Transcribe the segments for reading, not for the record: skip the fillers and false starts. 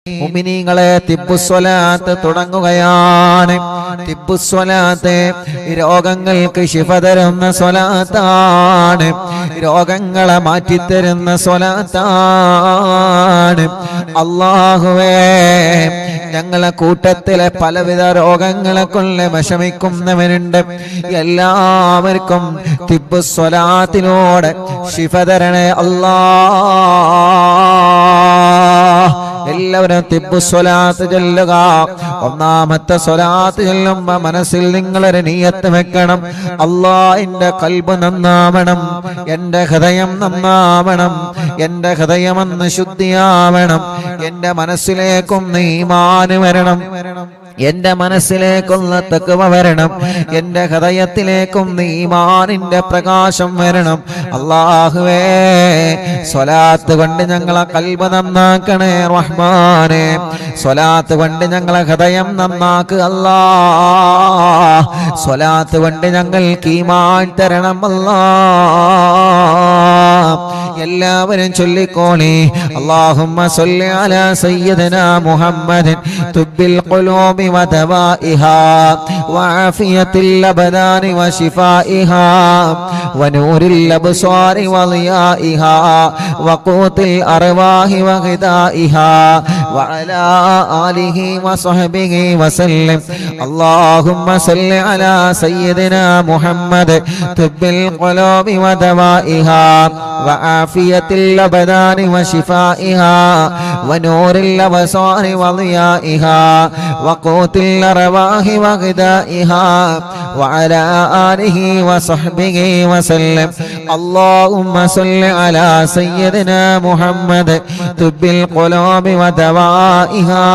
മുഅ്മിനീങ്ങളെ തിബ്ബുസ്വലാത്ത് തുടങ്ങുകയാണ്. തിബ്ബുസ്വലാത്ത് രോഗങ്ങൾക്ക് ശിഫ തരുന്ന സ്വലാത്താണ്, രോഗങ്ങളെ മാറ്റിത്തരുന്ന സ്വലാത്താണ്. അല്ലാഹുവേ, ഞങ്ങളെ കൂട്ടത്തിലെ പലവിധ രോഗങ്ങളെ കൊണ്ട് വിഷമിക്കുന്നവരുണ്ട്. എല്ലാവർക്കും തിബ്ബുസ്വലാത്തിലൂടെ ശിഫ തരണേ അല്ലാഹ്. എല്ലാവരും തിബ്ബുസ്വലാത്ത് ചൊല്ലുക. ഒന്നാമത്തെ സ്വലാത്ത് ചൊല്ലുമ്പോ മനസ്സിൽ നിങ്ങളൊരു നിയ്യത്ത് വെക്കണം. അല്ലാഹ്, എന്റെ ഖൽബ് നന്നാവണം, എന്റെ ഹൃദയം നന്നാവണം, എന്റെ ഹൃദയമെന്ന് ശുദ്ധിയാവണം, എന്റെ മനസ്സിലേക്കും ഈമാൻ വരണം, എന്റെ മനസ്സിലേക്കുള്ള തഖ്വ വരണം, എന്റെ ഹൃദയത്തിലേക്കും ഈമാനിന്റെ പ്രകാശം വരണം. അല്ലാഹുവേ, സ്വലാത്ത് കൊണ്ട് ഞങ്ങളെ ഖൽബ് നന്നാക്കണേ റഹ്മാനേ. സ്വലാത്ത് കൊണ്ട് ഞങ്ങളെ ഹൃദയം നന്നാക്കുക അല്ലാഹ്. സ്വലാത്ത് കൊണ്ട് ഞങ്ങൾക്ക് ഈമാൻ തരണം അല്ലാഹ്. എല്ലാവരും ചൊല്ലിക്കോളി. അല്ലാഹുമ്മ സ്വല്ലി അലാ സയ്യിദിനാ മുഹമ്മദിൻ തുബ്ബിൽ ഖുലൂബി വദവാഇഹാ വആഫിയത്തിൽ അബ്ദാനി വശിഫാഇഹാ വനൂരിൽ അബ്സാരി വളിയാഇഹാ വഖൂത്തിൽ അർവാഹി വഗിദാഇഹാ വഅലാ ആലിഹി വസഹ്ബിഹി വസല്ലം. അല്ലാഹുമ്മ സ്വല്ലി അലാ സയ്യിദിനാ മുഹമ്മദ് തുബ്ബിൽ ഖുലൂബി വദവാഇഹാ وعافية الأبدان وشفائها ونور الأبصار وضيائها وقوت الأرواح وغذائها وعلى آله وصحبه وسلم. اللهم صل على سيدنا محمد طب القلوب ودوائها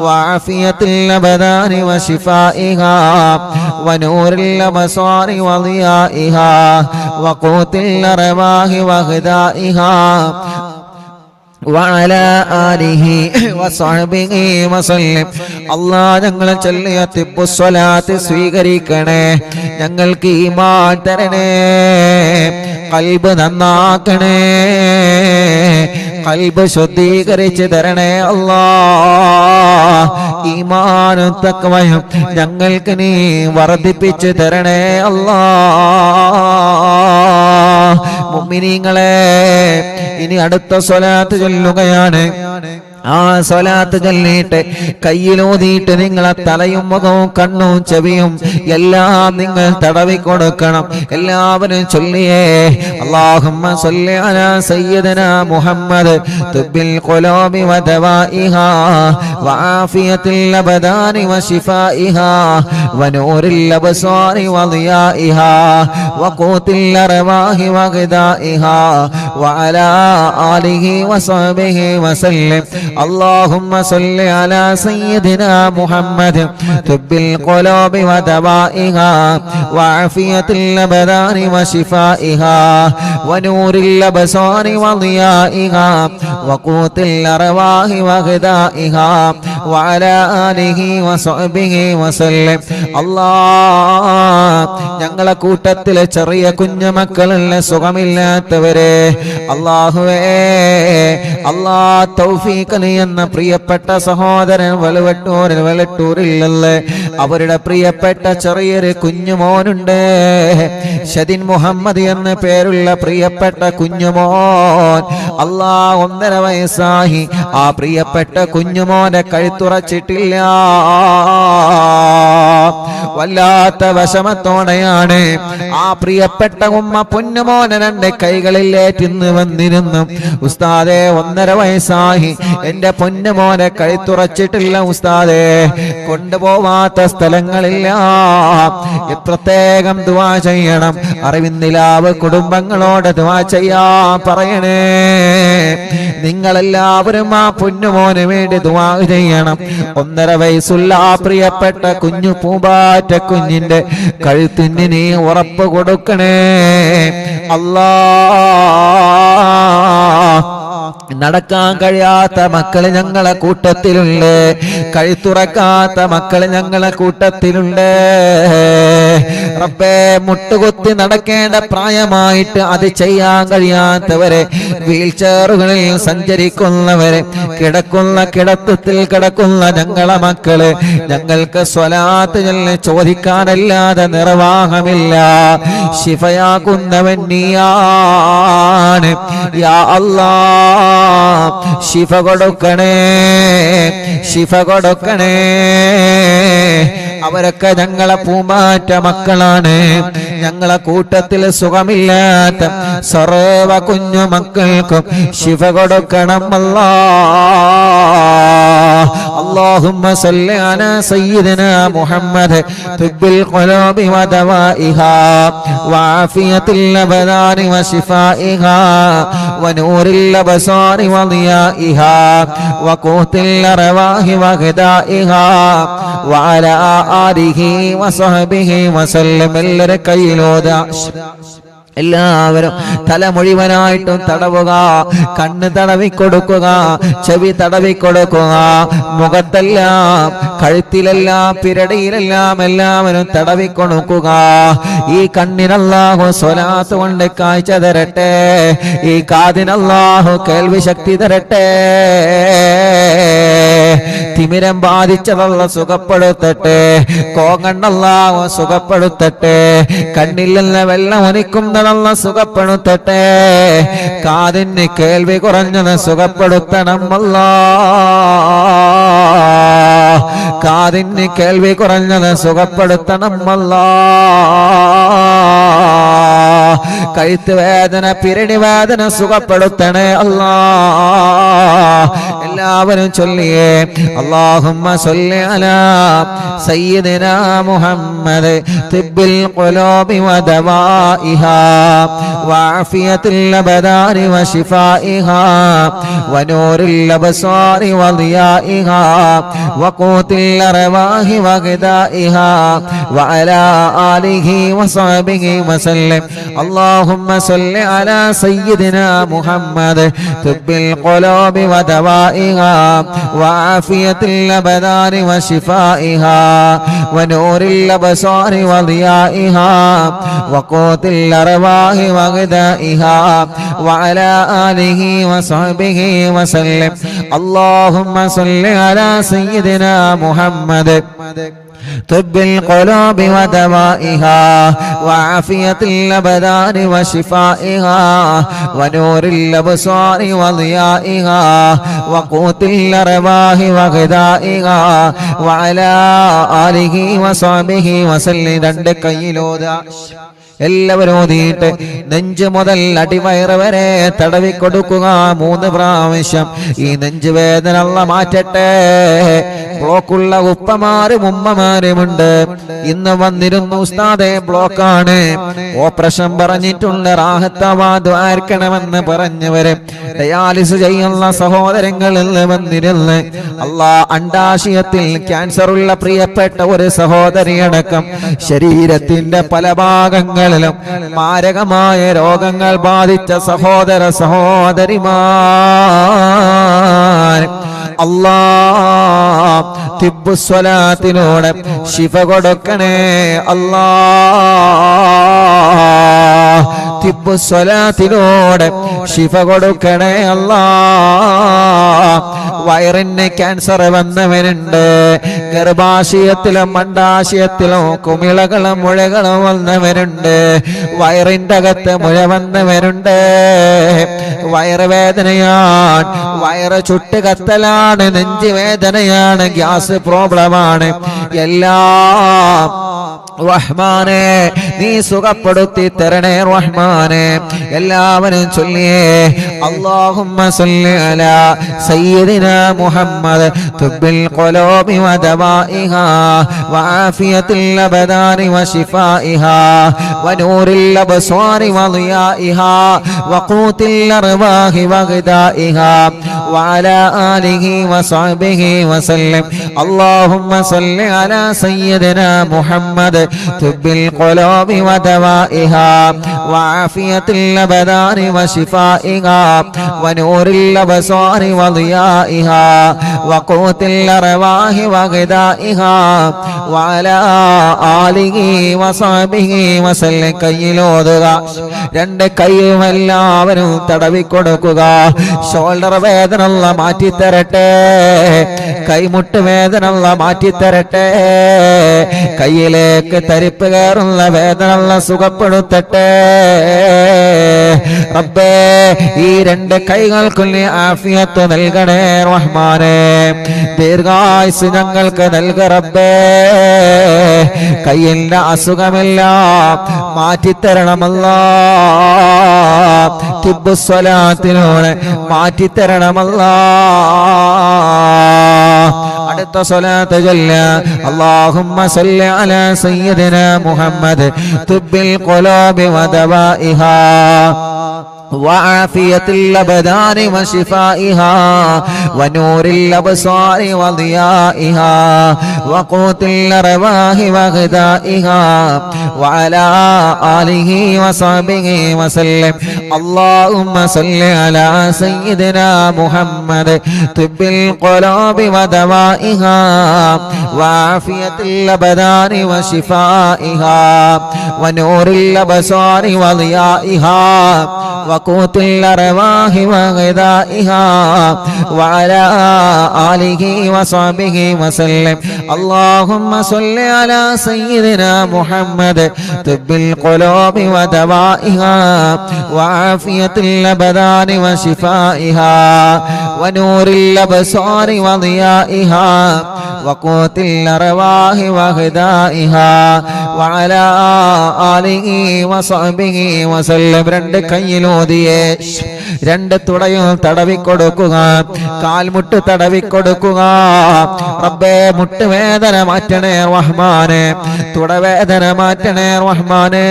وعافية الأبدان وشفائها ونور الأبصار وضيائها وقوت الأرواح وغذائها وعلى آله وصحبه وسلم. അല്ലാഹ്, ഞങ്ങളെ ചൊല്ലിയ തിബ്ബുസ്വലാത്ത് സ്വീകരിക്കണേ. ഞങ്ങൾക്ക് ഈമാൻ തരണേ, ഖൽബ് നന്നാക്കണേ, ഖൽബ് ശുദ്ധീകരിച്ച് തരണേ അല്ലാഹ്. ഈമാനും തഖ്വയും ഞങ്ങൾക്ക് നീ വർദ്ധിപ്പിച്ച് തരണേ അല്ലാഹ്. മുഅ്മിനീങ്ങളെ, ഇനി അടുത്ത സ്വലാത്ത് ചൊല്ലുകയാണ്. ആ സ്വലാത്ത് ചൊല്ലിയിട്ട് കയ്യിലൂതിയിട്ട് നിങ്ങളെ തലയും മുഖവും കണ്ണും ചെവിയും എല്ലാം നിങ്ങൾ തടവി കൊടുക്കണം. എല്ലാവരും ചൊല്ലിയേ. അല്ലാഹുമ്മ സ്വല്ലി അലാ സയ്യിദിനാ മുഹമ്മദ് തുബ്ബിൽ ഖുലൂബി വദവാഇഹാ വആഫിയത്തിൽ അബ്ദാനി വശിഫാഇഹാ വനൂരിൽ അബ്സാരി വളിയാഇഹാ വഖൂത്തിൽ അർവാഹി വഗദാഇഹാ വഅലാ ആലിഹി വസഹ്ബിഹി വസല്ലം. اللهم صل على سيدنا محمد طب القلوب ودوائها وعافية الأبدان وشفائها ونور الأبصار وضيائها وقوت الأرواح وغذائها وعلى آله وصحبه وسلم. الله, ഞങ്ങളെ കൂട്ടത്തിലെ ചെറിയ കുഞ്ഞുമക്കളുള്ള സുഖമില്ലാത്തവരെ അല്ലാഹുവേ, അല്ലാഹ് തൗഫീഖ് എന്ന പ്രിയപ്പെട്ട സഹോദരൻ വെളട്ടൂരിലല്ലേ, അവരുടെ പ്രിയപ്പെട്ട ചെറിയൊരു കുഞ്ഞുമോനുണ്ട്. ഷദിൻ മുഹമ്മദ് എന്ന പേരുള്ള പ്രിയപ്പെട്ട കുഞ്ഞുമോൻ. അല്ലാഹ്, 1.5 വയസ്സായി. ആ പ്രിയപ്പെട്ട കുഞ്ഞുമോനെ കഴുത്തുറച്ചിട്ടില്ല. വല്ലാത്ത വിഷമത്തോടെയാണ് ആ പ്രിയപ്പെട്ട ഉമ്മ പൊന്നുമോനെ 2 കൈകളിലേറ്റിന്ന് വന്നിരുന്നു. ഉസ്താദേ, 1.5 വയസ്സായി, എന്റെ പൊന്നുമോനെ കഴുത്തുറച്ചിട്ടില്ല ഉസ്താദേ, കൊണ്ടുപോവാത്ത സ്ഥലങ്ങളില്ല. പ്രത്യേകം ദുആ ചെയ്യണം. അറിവിന്ദിലാവ് കുടുംബങ്ങളോട് ദുആ ചെയ്യാൻ പറയണേ. നിങ്ങളെല്ലാവരും ആ പൊന്നുമോന് വേണ്ടി ദുആ ചെയ്യണം. 1.5 വയസ്സുള്ള ആ പ്രിയപ്പെട്ട കുഞ്ഞു പൂമ്പാറ്റ കുഞ്ഞിന്റെ കഴുത്തിന് നീ ഉറപ്പ് കൊടുക്കണേ അല്ലാഹ്. നടക്കാൻ കഴിയാത്ത മക്കള് ഞങ്ങളെ കൂട്ടത്തിലുണ്ട്, കഴുത്തുറക്കാത്ത മക്കള് ഞങ്ങളെ കൂട്ടത്തിലുണ്ട്. റബ്ബേ, മുട്ടുകുത്തി നടക്കേണ്ട പ്രായമായിട്ട് അത് ചെയ്യാൻ കഴിയാത്തവരെ, വീൽ ചെയറുകളിൽ സഞ്ചരിക്കുന്നവരെ, കിടക്കുന്ന കിടത്തത്തിൽ കിടക്കുന്ന ഞങ്ങളെ മക്കള്, ഞങ്ങൾക്ക് സ്വലാത്ത് ചോദിക്കാനല്ലാതെ നിർവാഹമില്ല. ശിഫയാക്കുന്നവൻ നീയാണ് യാ അല്ലാഹ്. ശിഫ കൊടുക്കണേ, ശിഫ കൊടുക്കണേ. അവരൊക്കെ ഞങ്ങളെ പൂമാറ്റ മക്കളാണ്. ഞങ്ങളെ കൂട്ടത്തിൽ സുഖമില്ലാത്ത സർവ കുഞ്ഞു മക്കൾക്കും ശിഫ കൊടുക്കണം അല്ലാഹ്. اللهم صل على سيدنا محمد طب القلوب ودوائها وعافية الأبدان وشفائها ونور الأبصار وضيائها وقوت الأرواح وغذائها وعلى آله وصحبه وسلم. എല്ലാവരും തല മുഴുവനായിട്ടും തടവുക, കണ്ണ് തടവിക്കൊടുക്കുക, ചെവി തടവിക്കൊടുക്കുക, മുഖത്തെല്ലാം കഴുത്തിലെല്ലാം പിരടിയിലെല്ലാം എല്ലാവരും തടവിക്കൊടുക്കുക. ഈ കണ്ണിനല്ലാഹു സ്വലാത്ത് കൊണ്ട് കാഴ്ച തരട്ടെ, ഈ കാതിനല്ലാഹു കേൾവി ശക്തി തരട്ടെ. തിമിരം ബാധിച്ചതല്ല സുഖപ്പെടുത്തട്ടെ, കോങ്ങണ്ണല്ലാഹു സുഖപ്പെടുത്തട്ടെ, കണ്ണിൽ നിന്ന് വെള്ളം ഒലിക്കുന്നതല്ല സുഖപ്പെടുത്തട്ടെ, കാതിന് കേൾവി കുറഞ്ഞത് സുഖപ്പെടുത്തണം അല്ലാഹ്. കാതിന് കേൾവി കുറഞ്ഞത് സുഖപ്പെടുത്തണം അല്ലാഹ്. കഴുത്ത് വേദന പിരടി വേദന സുഖപ്പെടുത്തണേ അല്ലാഹ്. എല്ലാവരും ചൊല്ലിയേ اللهم صل على سيدنا محمد طب القلوب ودوائها وعافية الأبدان وشفائها ونور الأبصار وضيائها وقوت الأرواح وغذائها وعلى آله وصحبه وسلم. اللهم صل على سيدنا محمد طب القلوب ودوائها وعافية الأبدان وشفائها ونور الأبصار وضيائها وقوت الأرواح وغذائها وعلى آله وصحبه وسلم. اللهم صل على سيدنا محمد طب القلوب ودوائها وعافية الأبدان وشفائها ونور الأبصار وضيائها وقوت الأرواح وغذائها وعلى آله وصحبه وسلم. രണ്ട് കൈയിലോതാ എല്ലാവരും ഓതിയിട്ട് നെഞ്ച് മുതൽ അടിവയറ് വരെ തടവിക്കൊടുക്കുക 3 പ്രാവശ്യം. ഈ നെഞ്ചുവേദന അല്ലാഹ് മാറ്റട്ടെ. ബ്ലോക്കുള്ള ഉപ്പമാരും ഉമ്മമാരുമുണ്ട്. ഇന്ന് വന്നിരുന്നു ഉസ്താദേ ബ്ലോക്കാണ്, ഓപ്പറേഷൻ പറഞ്ഞിട്ടുണ്ട്, റാഹത്താവാദ്വാർക്കണമെന്ന് പറഞ്ഞവര്, ഡയാലിസ് ചെയ്യുന്ന സഹോദരങ്ങളിൽ വന്നിരുന്ന് അല്ലാഹ് അണ്ടാശയത്തിൽ ക്യാൻസർ ഉള്ള പ്രിയപ്പെട്ട ഒരു സഹോദരിയടക്കം ശരീരത്തിന്റെ പല ഭാഗങ്ങളിലും മാരകമായ രോഗങ്ങൾ ബാധിച്ച സഹോദര സഹോദരിമാർ അല്ലാഹ് തിബ്ബുസ്വലാത്തിലൂടെ ശിഫ കൊടുക്കണേ അല്ലാഹ്. തിബ്ബുസ്വലാത്തിലൂടെ ശിഫ കൊടുക്കണേ അല്ലാഹ്. വയറിന് ക്യാൻസർ വന്നവരുണ്ട്, ഗർഭാശയത്തിലും അണ്ഡാശയത്തിലും കുമിളകളും മുഴകളും വന്നവരുണ്ട്, വയറിന്റെ അകത്ത് മുഴ വന്നവരുണ്ട്, വയറുവേദനയാണ്, വയറ് ചുട്ട് കത്തലാണ്, നെഞ്ച് വേദനയാണ്, ഗ്യാസ് പ്രോബ്ലമാണ്, എല്ലാം റഹ്മാനെ നീ സുഖപ്പെടുത്തി തരണേ റഹ്മാനെ. എല്ലാവരും ചൊല്ലിയേ اللهم صل على سيدنا محمد طب القلوب ودوائها وعافية الأبدان وشفائها ونور الأبصار وضيائها وقوت الأرواح وغذائها وعلى آله وصحبه وسلم. اللهم صل على سيدنا محمد طب القلوب ودوائها وعافية الأبدان وشفائها ونور الأبصار وضيائها وقوت الأرواح وغذائها وعلى آله وصحبه وسلم കയ്യിലോതുക രണ്ട് കൈയും എല്ലാവരും തടവിക്കൊടുക്കുക ഷോൾഡർ വേദന മാറ്റിത്തരട്ടെ കൈമുട്ട് വേദന മാറ്റിത്തരട്ടെ കയ്യിലേക്ക് തരിപ്പ് കയറുന്ന വേദന സുഖപ്പെടുത്തട്ടെ റബ്ബേ ഈ രണ്ട് കൈകൾക്കും നീ ആഫിയത്ത് നൽകണേ റഹ്മാനേ ദീർഘായുസ് ഞങ്ങൾക്ക് നൽക റബ്ബേ കയ്യിന്റെ അസുഖമെല്ലാം മാറ്റിത്തരണമല്ലാ തിബ്ബുസ്വലാത്തിലൂടെ മാറ്റിത്തരണമല്ലാ അടുത്ത സ്വലാത്ത് ചൊല്ല അല്ലാഹുമ്മ സല്ലി അലാ സയ്യിദിനാ മുഹമ്മദ് തുബ്ബിൽ ഖുലൂബി വദവാഇഹാ وعافية الأبدان وشفائها ونور الأبصار وضيائها وقوت الأرواح وغذائها وعلى آله وصحبه وسلم اللهم صل على سيدنا محمد طب القلوب ودوائها وعافية الأبدان وشفائها ونور الأبصار وضيائها وقوت الأرواح وغذائها وعلى آله وصحبه وسلم اللهم صل على سيدنا محمد طب القلوب ودوائها وعافية الأبدان وشفائها ونور الأبصار وضيائها وقوت الأرواح وغذائها وعلى آله وصحبه وسلم രണ്ട് കയ്യിലോതിയേ രണ്ട് തുടയും തടവിക്കൊടുക്കുക കാൽമുട്ട് തടവിക്കൊടുക്കുക റബ്ബേ മുട്ടുവേദന മാറ്റണേ റഹ്മാനേ തുടവേദന മാറ്റണേ റഹ്മാനേ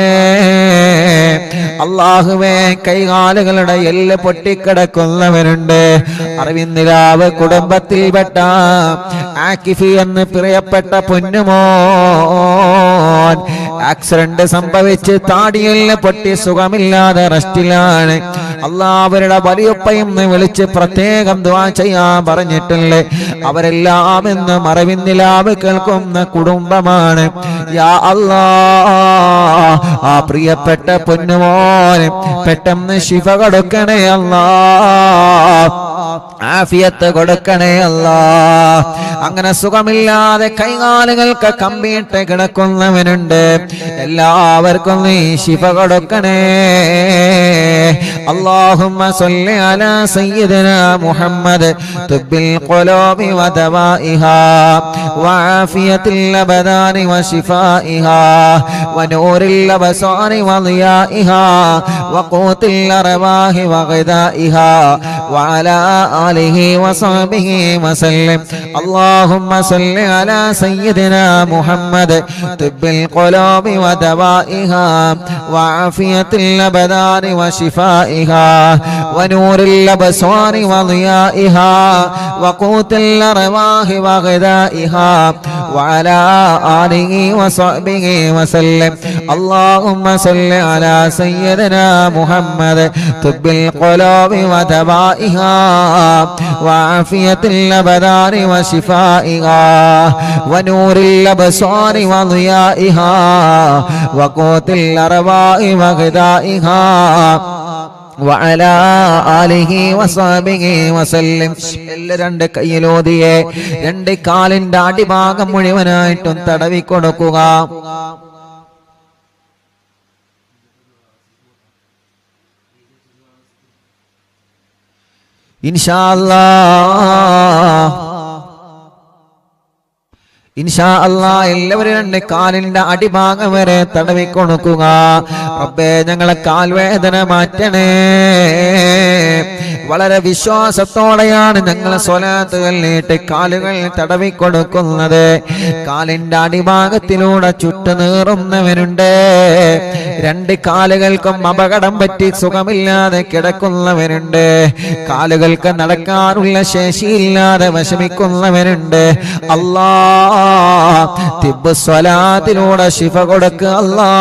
അല്ലാഹുവേ കൈകാലുകളുടെ എല്ല് പൊട്ടിക്കിടക്കുന്നവരുണ്ട് അറിവിന്ദിരാവ് കുടുംബത്തിൽപ്പെട്ട ആക്കിഫി എന്ന് പ്രിയപ്പെട്ട പൊന്നുമോൻ ആക്സിഡന്റ് സംഭവിച്ച് താടിയെല്ല് പൊട്ടി സുഖമില്ലാതെ റെസ്റ്റിലാണ് അല്ലാഹുവരുടെ വലിയപ്പയും വിളിച്ച് പ്രത്യേകം ദുആ ചെയ്യാൻ പറഞ്ഞിട്ടില്ലേ അവരെല്ലാം ഇന്ന് മറവിന്ദിലാവ് കേൾക്കുന്ന കുടുംബമാണ് യാ അല്ലാഹ് ആ പ്രിയപ്പെട്ട പൊന്നുമോനെ പെട്ടെന്ന് ശിഫ കൊടുക്കണേ അല്ലാഹ് ആഫിയത്ത് കൊടുക്കണേ അല്ലാഹ് അങ്ങനെ സുഖമില്ലാതെ കൈകാലുകൾക്ക് കമ്പിയിട്ട് കിടക്കുന്നവനുണ്ട് എല്ലാവർക്കും നീ ശിഫ കൊടുക്കണേ اللهم صل على سيدنا محمد طب القلوب ودوائها وعافية الأبدان وشفائها ونور الأبصار وضيائها وقوت الأرواح وغذائها وعلى آله وصحبه وسلم اللهم صل على سيدنا محمد طب القلوب ودوائها وعافية الأبدان وشفائها ونور الأبصار وضيائها وقوت الأرواح وغذائها وعلى آله وصحبه وسلم اللهم صل على سيدنا محمد طب القلوب ودوائها وعافية الأبدان وشفائها ونور الأبصار وضيائها وقوت الأرواح وغذائها وعلى آله وصحبه وسلم രണ്ട് കയ്യിലോതിയെ രണ്ട് കാലിന്റെ അടിഭാഗം മുഴുവനായിട്ടും തടവിക്കൊടുക്കുക ഇൻഷാ അല്ലാഹ് എല്ലാവരും രണ്ട് കാലിന്റെ അടിഭാഗം വരെ തടവിക്കൊടുക്കുക റബ്ബേ ഞങ്ങളെ കാൽവേദന മാറ്റണേ വളരെ വിശ്വാസത്തോടെയാണ് ഞങ്ങൾ സ്വലാത്തുകൾ നീട്ടി കാലുകൾ തടവിക്കൊടുക്കുന്നത്. കാലിന്റെ അടിഭാഗത്തിലൂടെ ചുട്ടുനീറുന്നവരുണ്ട്. രണ്ട് കാലുകൾക്കും അപകടം പറ്റി സുഖമില്ലാതെ കിടക്കുന്നവരുണ്ട്. കാലുകൾക്ക് നടക്കാനുള്ള ശേഷിയില്ലാതെ വിഷമിക്കുന്നവരുണ്ട്. അല്ലാ തിബ്ബുസ്വലാത്തിലൂടെ ശിഫ കൊടുക്കുക. അല്ലാ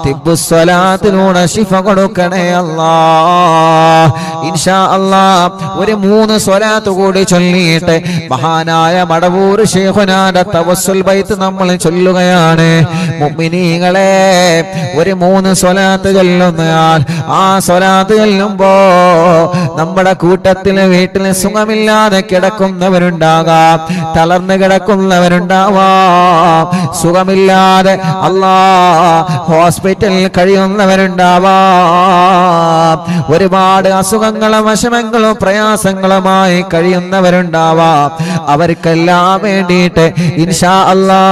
തിബ്ബുസ്വലാത്തിലൂടെ ശിഫ കൊടുക്കണേ അല്ലാ. ഇൻഷാ അല്ലാ ഒരു 3 സ്വലാത്ത് കൂടി ചൊല്ലിയിട്ട് മഹാനായ മടവൂർ ശൈഖുനാന്റെ തവസ്സുൽ ബൈത്ത് നമ്മൾ ചൊല്ലുകയാണ്. മുഅ്മിനീങ്ങളെ ഒരു 3 സ്വലാത്ത് ചൊല്ലുന്നയാൾ ആ സ്വലാത്ത് ചൊല്ലുമ്പോ നമ്മുടെ കൂട്ടത്തിൽ വീട്ടിൽ സുഖമില്ലാതെ കിടക്കുന്നവരുണ്ടാകാം, തളർന്നു കിടക്കുന്നവരുണ്ടാവാം, സുഖമില്ലാതെ അല്ലാ ഹോസ്പിറ്റലിൽ കഴിയുന്നവരുണ്ടാവാം, ഒരുപാട് അസുഖങ്ങളും വിഷമങ്ങളും പ്രയാസങ്ങളുമായി കഴിയുന്നവരുണ്ടാവാം. അവർക്കെല്ലാം വേണ്ടിയിട്ട് ഇൻഷാ അല്ലാ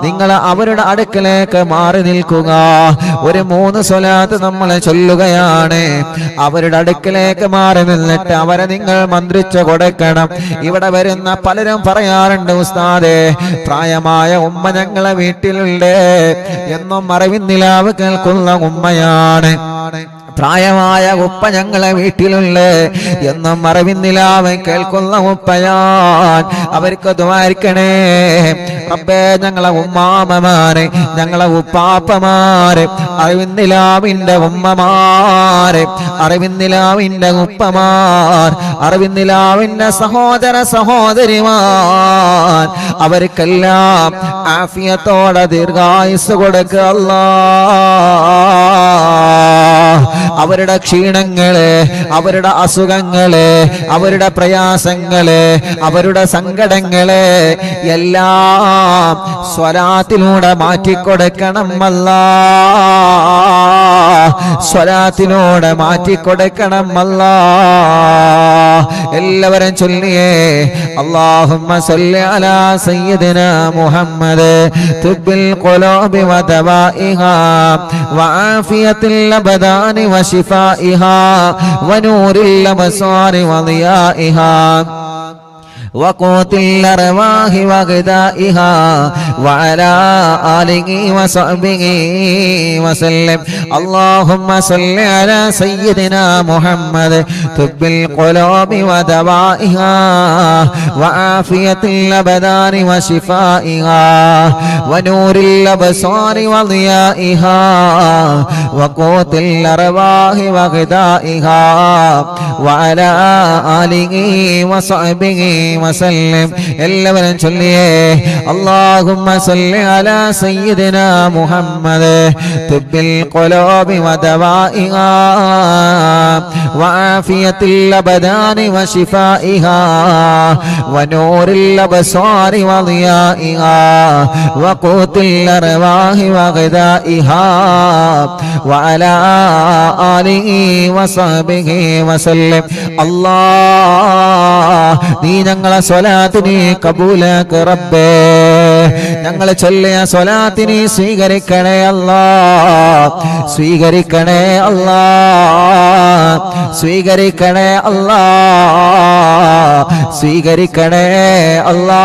നിങ്ങൾ അവരുടെ അടുക്കലേക്ക് മാറി നിൽക്കുക. ഒരു 3 സ്വലാത്ത് നമ്മൾ ചൊല്ലുകയാണ്. അവരുടെ അടുക്കലേക്ക് മാറി നിന്നിട്ട് അവരെ നിങ്ങൾ മന്ത്രിച്ചു കൊടുക്കണം. ഇവിടെ വരുന്ന പലരും പറയാറുണ്ട്, ഉസ്താദേ പ്രായമായ ഉമ്മ ഞങ്ങളെ വീട്ടിലുണ്ട്, എന്നും അറിവിന്നിലാവ് കേൾക്കുന്ന ഉമ്മയാണ്. പ്രായമായ ഉപ്പ ഞങ്ങളെ വീട്ടിലുള്ള എന്നും അറിവിന്നിലാവൻ കേൾക്കുന്ന ഉപ്പയാൻ. അവർക്ക് ദ്വാരിക്കണേ റബ്ബേ. ഞങ്ങളെ ഉമ്മാമമാരെ, ഞങ്ങളെ ഉപ്പാപ്പമാരെ, അറിവിന്നിലാവിന്റെ ഉമ്മമാരെ, അറിവിന്നിലാവിന്റെ ഉപ്പമാർ, അറിവിന്നിലാവിന്റെ സഹോദര സഹോദരിമാർ, അവർക്കെല്ലാം ആഫിയത്തോടെ ദീർഘായുസ് കൊടുക്കുക അല്ലാ. അവരുടെ ക്ഷീണങ്ങള്, അവരുടെ അസുഖങ്ങള്, അവരുടെ പ്രയാസങ്ങള്, അവരുടെ സങ്കടങ്ങള് എല്ലാം സ്വലാത്തിലൂടെ മാറ്റിക്കൊടുക്കണം അല്ലാ. സ്വലാത്തിലൂടെ മാറ്റിക്കൊടുക്കണം അല്ലാ. എല്ലാവരും ചൊല്ലിയേ അല്ലാഹുമ്മ സല്ലി അലാ സയ്യിദിനാ മുഹമ്മദ് തുബ്ബിൽ ഖുലൂബി വദവാഇഹാ വആഫിയത്തിൽ അബദാനി വശിഫാഇഹാ വനൂരിൽ അബ്സാരി വദിയാഇഹാ وقوت الأرواح وغذائها وعلى آله وصحبه وسلم. اللهم صل على سيدنا محمد طب القلوب ودوائها وعافية الأبدان وشفائها ونور الأبصار وضيائها وقوت الأرواح وغذائها وعلى آله وصحبه وسلم. എല്ലാവരും ചൊല്ലിയേ اللهم صل على سيدنا محمد طب القلوب ودوائها وعافية الأبدان وشفائها ونور الأبصار وضيائها وقوت الأرواح وغذائها وعلى آله وصحبه وسلم. الله നീ ഞങ്ങളെ സ്വലാത്തിനെ കബൂലാക്ക് റബ്ബേ. ഞങ്ങൾ ചൊല്ലിയ സ്വലാത്തിനെ സ്വീകരിക്കണേ അല്ലാ, സ്വീകരിക്കണേ അല്ലാ, സ്വീകരിക്കണേ അല്ലാ, സ്വീകരിക്കണേ അല്ലാ.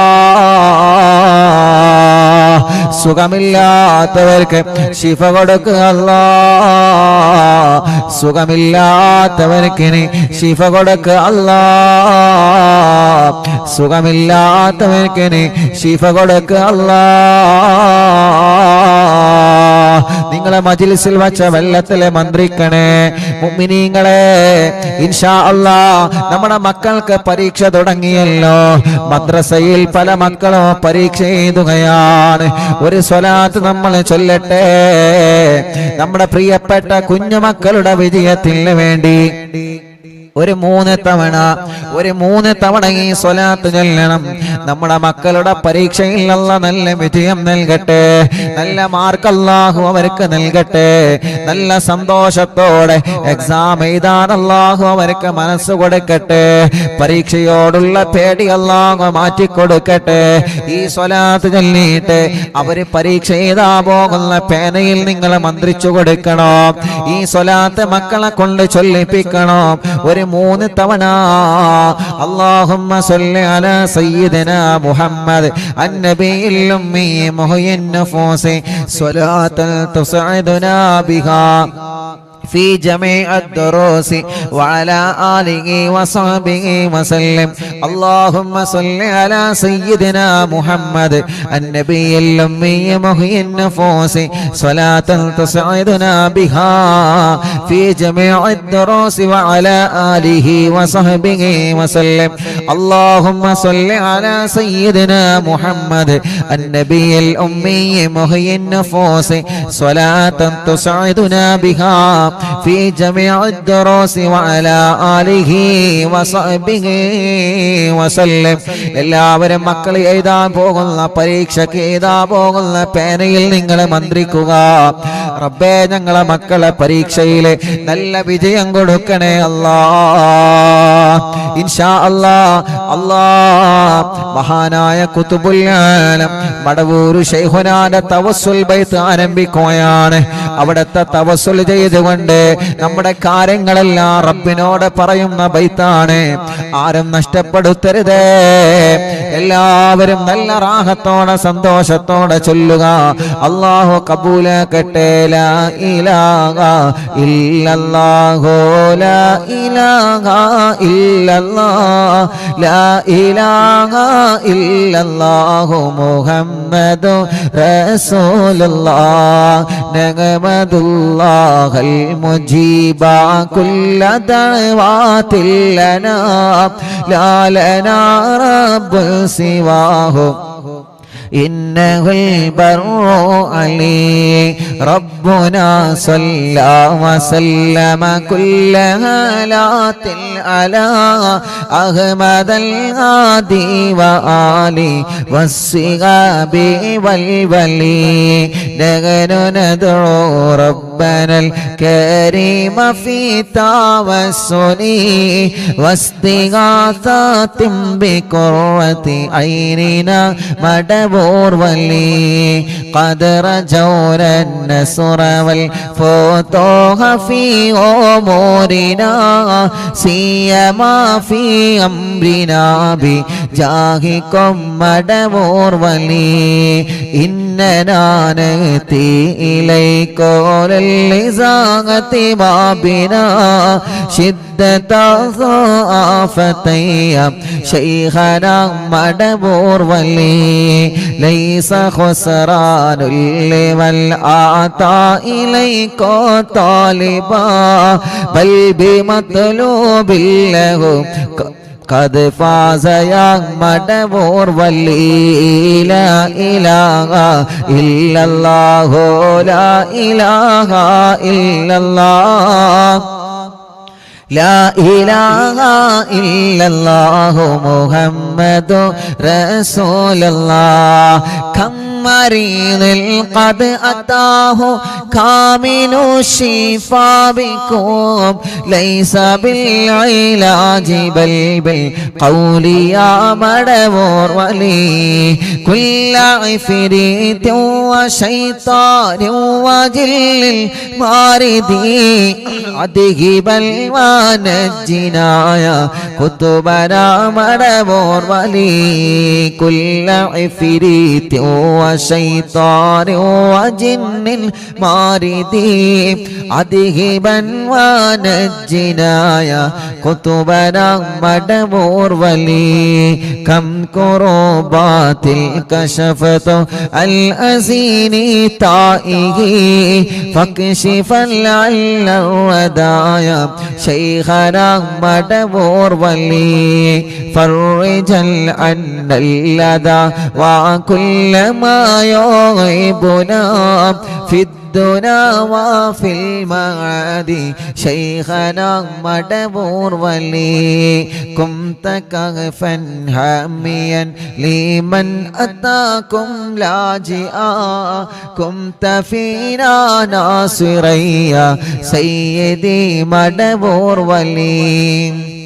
സുഖമില്ലാത്തവർക്ക് ശിഫ കൊടുക്കുക അല്ലാ, സുഖമില്ലാത്തവർക്ക് ശിഫ കൊടുക്കുക അല്ലാ, സുഖമില്ലാത്തവർക്ക് ശിഫ കൊടുക്കുക അല്ലാ. നിങ്ങളെ മജ്ലിസിൽ വച്ച വെള്ളത്തിലെ മന്ത്രിക്കണേ മുഅ്മിനീങ്ങളെ. ഇൻഷാ അല്ലാഹ് നമ്മുടെ മക്കൾക്ക് പരീക്ഷ തുടങ്ങിയല്ലോ. മദ്രസയിൽ പല മക്കളും പരീക്ഷ എഴുതുകയാണ്. ഒരു സ്വലാത്ത് നമ്മൾ ചൊല്ലട്ടെ നമ്മുടെ പ്രിയപ്പെട്ട കുഞ്ഞുമക്കളുടെ വിജയത്തിന് വേണ്ടി. ഒരു 3 തവണ ഈ സ്വലാത്ത് ചൊല്ലണം. നമ്മുടെ മക്കളുടെ പരീക്ഷയിൽ അല്ലാഹ് നല്ല വിജയം നൽകട്ടെ, നല്ല മാർക്ക് അല്ലാഹു അവർക്ക് നൽകട്ടെ, നല്ല സന്തോഷത്തോടെ എക്സാം എഴുതാൻ അല്ലാഹു അവർക്ക് മനസ്സ് കൊടുക്കട്ടെ, പരീക്ഷയോടുള്ള പേടി അല്ലാഹു മാറ്റിക്കൊടുക്കട്ടെ. ഈ സ്വലാത്ത് ചൊല്ലിയിട്ട് അവര് പരീക്ഷ എഴുതാൻ പോകുന്ന പേനയിൽ നിങ്ങൾ മന്ത്രിച്ചു കൊടുക്കണം. ഈ സ്വലാത്ത് മക്കളെ കൊണ്ട് ചൊല്ലിപ്പിക്കണം. ഒരു 3 തവണ അല്ലാഹുമ്മ സ്വല്ലി അലാ സയ്യിദിനാ മുഹമ്മദ് അന്നബിയിൽ ഉമ്മി മുഹയ്യിൻ നഫൂസി സ്വലാത്തൻ തുസ്ഇദുനാ ബിഹാ في جميع الدروس وعلى آله وصحبه وسلم. اللهم صل على سيدنا محمد النبي الأمي محيي النفوس صلاة تسعدنا بها في جميع الدروس وعلى آله وصحبه وسلم. اللهم صل على سيدنا محمد النبي الأمي محيي النفوس صلاة تسعدنا بها في جميع الدروس وعلى آله وصحبه وسلم. എല്ലാവരും മക്കൾ എഴുതാൻ പോകുന്ന പരീക്ഷയ്ക്ക് എഴുതാൻ പോകുന്ന പേനയിൽ നിങ്ങൾ മന്ത്രിക്കുക. റബ്ബേ, ഞങ്ങളെ മക്കളെ പരീക്ഷയിൽ നല്ല വിജയം കൊടുക്കണേ അല്ലാഹ്. ഇൻഷാ അല്ലാഹ്. അല്ലാഹ് മഹാനായ ഖുതുബുൽ ആലം മടവൂർ ശൈഖുനാന്റെ തവസ്സുൽ ബൈത്ത് ആരംഭിക്കുകയാണ്. അവിടുത്തെ തവസ്സുൽ ചെയ്തുകൊണ്ട് നമ്മുടെ കാര്യങ്ങളെല്ലാം റബ്ബിനോട് പറയുന്ന ബൈത്താണ്. ആരും നഷ്ടപ്പെടുത്തരുതേ. എല്ലാവരും നല്ല റാഹത്തോടെ സന്തോഷത്തോടെ ചൊല്ലുക. അല്ലാഹു കബൂലാക്കട്ടെ. ലാ ഇലാഹ ഇല്ലല്ലാഹു ലാ ഇലാഹ ഇല്ലല്ലാഹ് ലാ ഇലാഹ ഇല്ലല്ലാഹു മുഹമ്മദു റസൂലുള്ളാഹ് നഗമദുല്ലാഹൽ മുജീബാ കുല്ല ദഅവാതിൽ ലനാ ലാ ലനാ റബ്ബു സിവാഹു إنه البر علي ربنا صلى وسلم كل هالات على أحمد الهادي وآله والصحاب والولي نحن ندعو ربنا الكريم في توسل واستغاثة بقرة عيننا مدبور ولي قد رجونا النصر والفتوح في أمورنا سيما في أمرنا بجاهكم مدبور ولي إننا نأتي إليك للإزاغة ما بنا شدة ضعفتي شيخنا مدبور ولي ليس خسران لمن آتى إليك طالبا بل بمطلوب له قد فاز يا مدبور ولي لا إله إلا الله لا إله إلا الله لا إله إلا الله محمد رسول الله كم مريض قد أتاه كامل الشفاء بكم ليس بالعلاج بل بالقول يا مدبور ولي كل عفريت وشيطان وجل الماردي أذهب ونجنا يا كتبنا مدبور ولي كل عفريت وشيطان وجن الماردي أذهبا ونجنا يا كتبنا مدبور ولي كم كربات كشفت الأزين تائه فاكشفا لعل الودايا شيخنا مدبور ولي فرجا عنا اللدى وكل ما غيبنا في الدنا وفي المعاد شيخنا مدبور ولي كنت كغفا هاميا لمن أتاكم لاجئا كنت فينا ناصريا سيدي مدبور ولي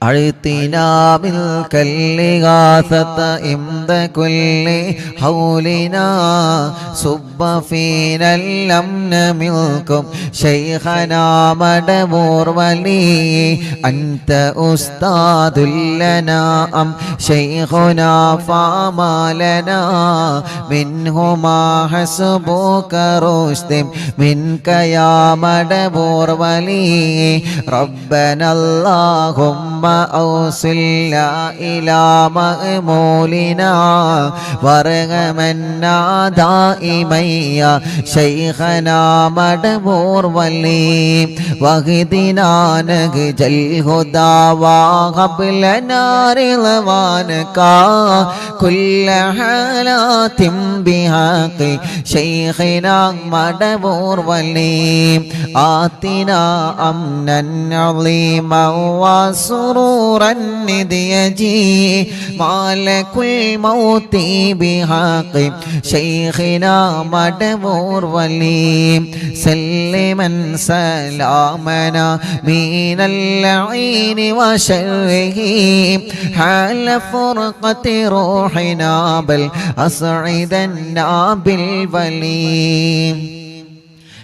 أعطنا ملك الإغاثة عند كل حولنا صب فينا الأمن منكم شيخنا مدبور ولي أنت أستاذ لنا أم شيخنا فما لنا منهما حسبك رشد منك يا مدبور ولي ربنا اللهم أوصلنا إلى مأمولنا وارحمنا دائما يا شيخنا مدبور ولي واهدنا نهج الهدى وهب لنا رضوانك كل حالات بحق شيخنا مدبور ولي آتنا أمنا عظيما وسرورا نديجي مالك الموت بحق شيخنا مدبور ولي سلما سلامنا من اللعين وشره حال فرقة روحنا بل أسعدنا بالولي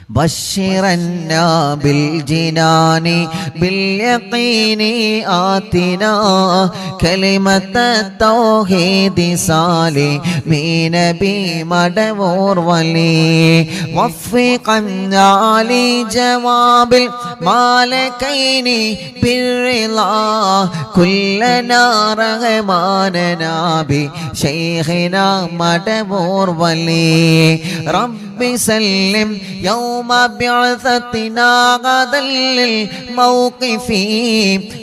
بشرنا بالجنان باليقين آتنا كلمة التوحيد سالمين بمدبور ولي وفقنا لجواب المالكين بالرضا كلنا رحماننا بشيخنا مدبور ولي رب سلم يوم بعثتنا غدا للموقف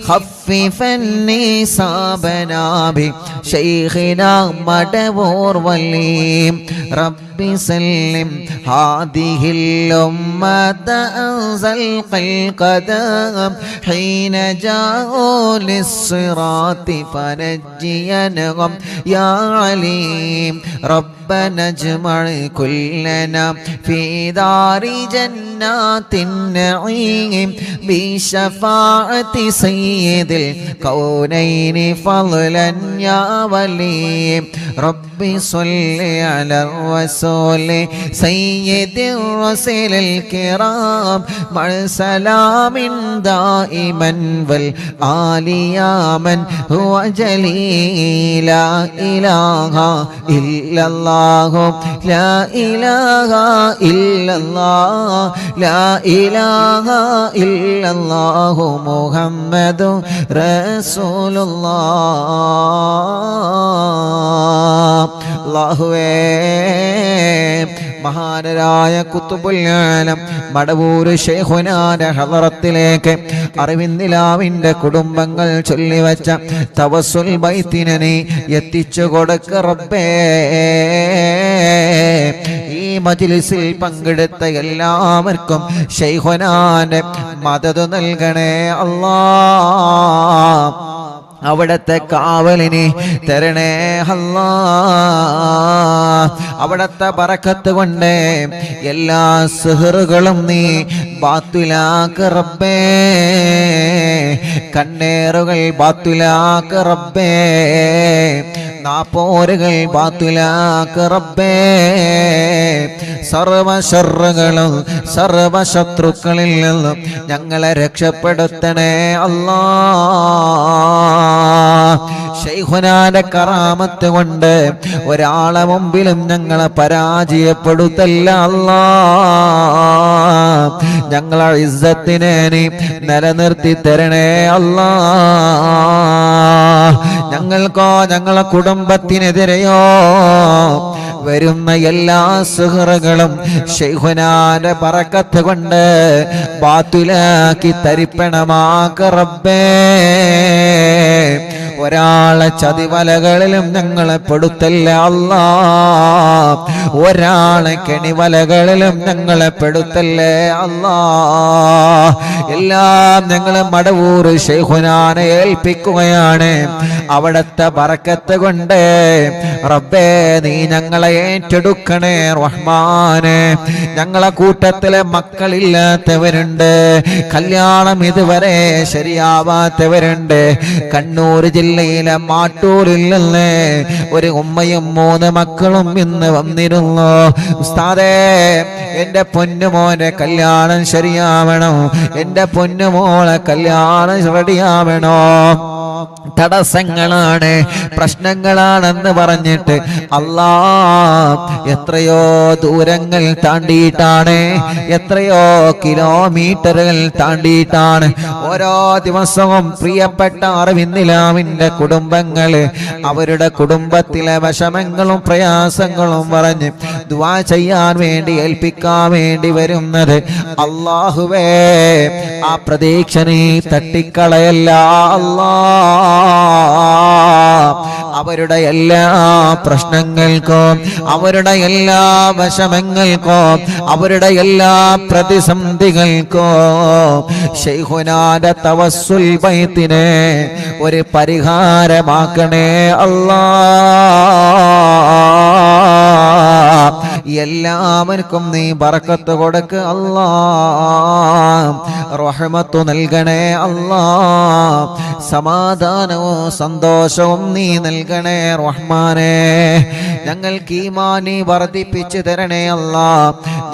خففا نصابنا بشيخنا مدبور ولي رب سلم هذه الأمة أنزل القدم حين جاءوا للصراط فنجينهم يا عليم ربنا اجمع كلنا في دار جنات النعيم بشفاعة سيد الكونين فضلا يا ولي رب صل على الرسول سيد الرسل الكرام مع سلام دائما والآل يا من هو جليل لا إله إلا الله لا إله إلا الله لا إله إلا الله محمد رسول الله അല്ലാഹുവേ മഹാനരായ ഖുതുബുൽ ആലം മടവൂർ ശൈഖുനാന്റെ ഹളറത്തിലേക്ക് അറിവിന്ദിലാവിന്റെ കുടുംബങ്ങൾ ചൊല്ലിവച്ച തവസ്സുൽ ബൈത്തിനെ നീ എത്തിച്ചു കൊടുക്ക റബ്ബേ ഈ മജ്ലിസിൽ പങ്കെടുത്ത എല്ലാവർക്കും ശൈഖുനാന്റെ മദദ് നൽകണേ അല്ലാഹ് അവിടത്തെ കാവലിനെ തരണേ അല്ലാഹ് അവിടത്തെ ബറക്കത്ത് കൊണ്ട് എല്ലാ സിഹറുകളും നീ ബാത്തുലാക്ക് റബ്ബേ കണ്ണേറുകൾ ബാത്തുലാക്ക് റബ്ബേ നാപ്പോരുകൾ ബാത്തുലാക്ക് റബ്ബേ സർവ ശർറുകളും സർവ ശത്രുക്കളിൽ നിന്നും ഞങ്ങളെ രക്ഷപ്പെടുത്തണേ അല്ലാഹ് ശൈഖുനാന്റെ കറാമത്ത് കൊണ്ട് ഒരാളെ മുമ്പിലും ഞങ്ങളെ പരാജയപ്പെടുത്തല്ല അല്ലാഹ് ഞങ്ങളെ ഇസ്സത്തിനെ നീ നിലനിർത്തി തരണേ അല്ലാഹ് ഞങ്ങൾക്കോ ഞങ്ങളെ കുടുംബത്തിനെതിരെയോ വരുന്ന എല്ലാ സുഹൃകളും ശൈഖുനാന്റെ ബറക്കത്ത് കൊണ്ട് ബാത്തുലാക്കി തരിപ്പണമാക്ക റബ്ബേ ഒരാളെ ചതിവലകളിലും ഞങ്ങളെ പെടുത്തല്ല അല്ലാ. ഒരാളെ കെണിവലകളിലും ഞങ്ങളെ പെടുത്തല്ലേ അല്ലാ. എല്ലാം ഞങ്ങൾ മടവൂർ ശൈഖുനാനെ ഏൽപ്പിക്കുകയാണ്. അവിടത്തെ ബറക്കത്ത് കൊണ്ട് റബ്ബേ നീ ഞങ്ങളെ ഏറ്റെടുക്കണേ റഹ്മാനെ. ഞങ്ങളെ കൂട്ടത്തിലെ മക്കളില്ലാത്തവരുണ്ട്, കല്യാണം ഇതുവരെ ശരിയാവാത്തവരുണ്ട്. കണ്ണൂർ ജില്ലയിലെ മാട്ടൂരിൽ നിന്ന് ഒരു ഉമ്മയും 3 മക്കളും ഇന്ന് വന്നിരുന്നു. ഉസ്താദേ, എന്റെ പൊന്നുമോനെ കല്യാണം ശരിയാവണം, എന്റെ പൊന്നുമോളെ കല്യാണം റെഡിയാവണോ. തടസ്സങ്ങളാണ്, പ്രശ്നങ്ങളാണെന്ന് പറഞ്ഞിട്ട് അല്ലാ എത്രയോ ദൂരങ്ങൾ താണ്ടിയിട്ടാണ്, എത്രയോ കിലോമീറ്ററുകൾ താണ്ടിയിട്ടാണ് ഓരോ ദിവസവും പ്രിയപ്പെട്ട അറിവിന്നിലാവിന്റെ കുടുംബങ്ങള് അവരുടെ കുടുംബത്തിലെ വിഷമങ്ങളും പ്രയാസങ്ങളും പറഞ്ഞ് ദുആ ചെയ്യാൻ വേണ്ടി ഏൽപ്പിക്കാൻ വേണ്ടി വരുന്നത്. അല്ലാഹുവേ, ആ പ്രതീക്ഷ നീ തട്ടിക്കളയല്ല അല്ലാ. അവരുടെ എല്ലാ പ്രശ്നങ്ങൾക്കും, അവരുടെ എല്ലാ വിഷമങ്ങൾക്കും, അവരുടെ എല്ലാ പ്രതിസന്ധികൾക്കും ശൈഖുനാന്റെ തവസ്സുൽ ബൈത്തിനെ ഒരു പരിഹാരമാക്കണേ അല്ലാ. എല്ലാവർക്കും നീ ബറക്കത്ത് കൊടുക്ക് അല്ലാ. റഹ്മത്ത് നൽകണേ അല്ലാ. സമാധാനവും സന്തോഷവും നീ നൽകണേ റഹ്മാനേ. ഞങ്ങൾക്ക് ഈമാനി വർദ്ധിപ്പിച്ചു തരണേ അല്ലാ.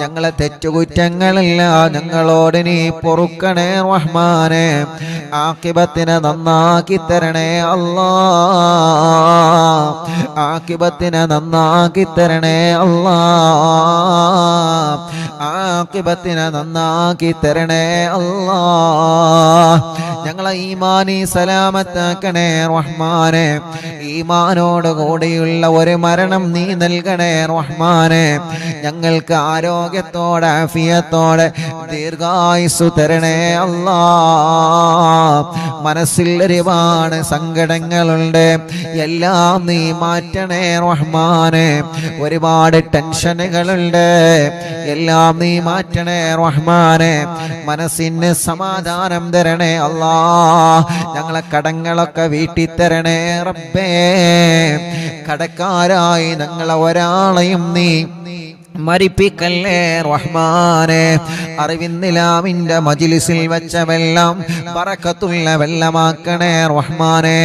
ഞങ്ങളെ തെറ്റുകുറ്റങ്ങളില്ല ഞങ്ങളോട് നീ പൊറുക്കണേ റഹ്മാനേ. ആഖിബത്തിനെ നന്നാക്കി തരണേ അല്ലാ. ആഖിബത്തിനെ നന്നാക്കി തരണേ അല്ലാ. ആഖിബത്തിനെ നന്നാക്കി തരണേ അല്ലാ. ഞങ്ങളെ ഈമാനി സലാമത്താക്കണേ റഹ്മാനെ. ഈമാനോട് കൂടിയുള്ള ഒരു മരണം നീ നൽകണേ റഹ്മാനെ. ഞങ്ങൾക്ക് ആരോഗ്യത്തോടെ ആഫിയത്തോടെ ദീർഘായുസ്സു തരണേ അല്ലാ. മനസ്സിൽ ഒരുപാട് സങ്കടങ്ങളുണ്ട്, എല്ലാം നീ മാറ്റണേ റഹ്മാനെ. ഒരുപാട് ടെൻഷനുകളുണ്ട്, എല്ലാം നീ മാറ്റണേ റഹ്മാനെ. മനസ്സിന് സമാധാനം തരണേ അല്ലാ. ഞങ്ങളെ കടങ്ങളൊക്കെ വീട്ടിത്തരണേ റബ്ബേ. കടക്കാരായി ഞങ്ങളെ ഒരാളെയും നീ മരിപ്പിക്കല്ലേ റഹ്മാനെ. അറിവിന്നിലാമിന്റെ മജ്ലിസിൽ വെച്ച വെള്ളം ബറക്കത്തുള്ള വെള്ളമാക്കണേ റഹ്മാനെ.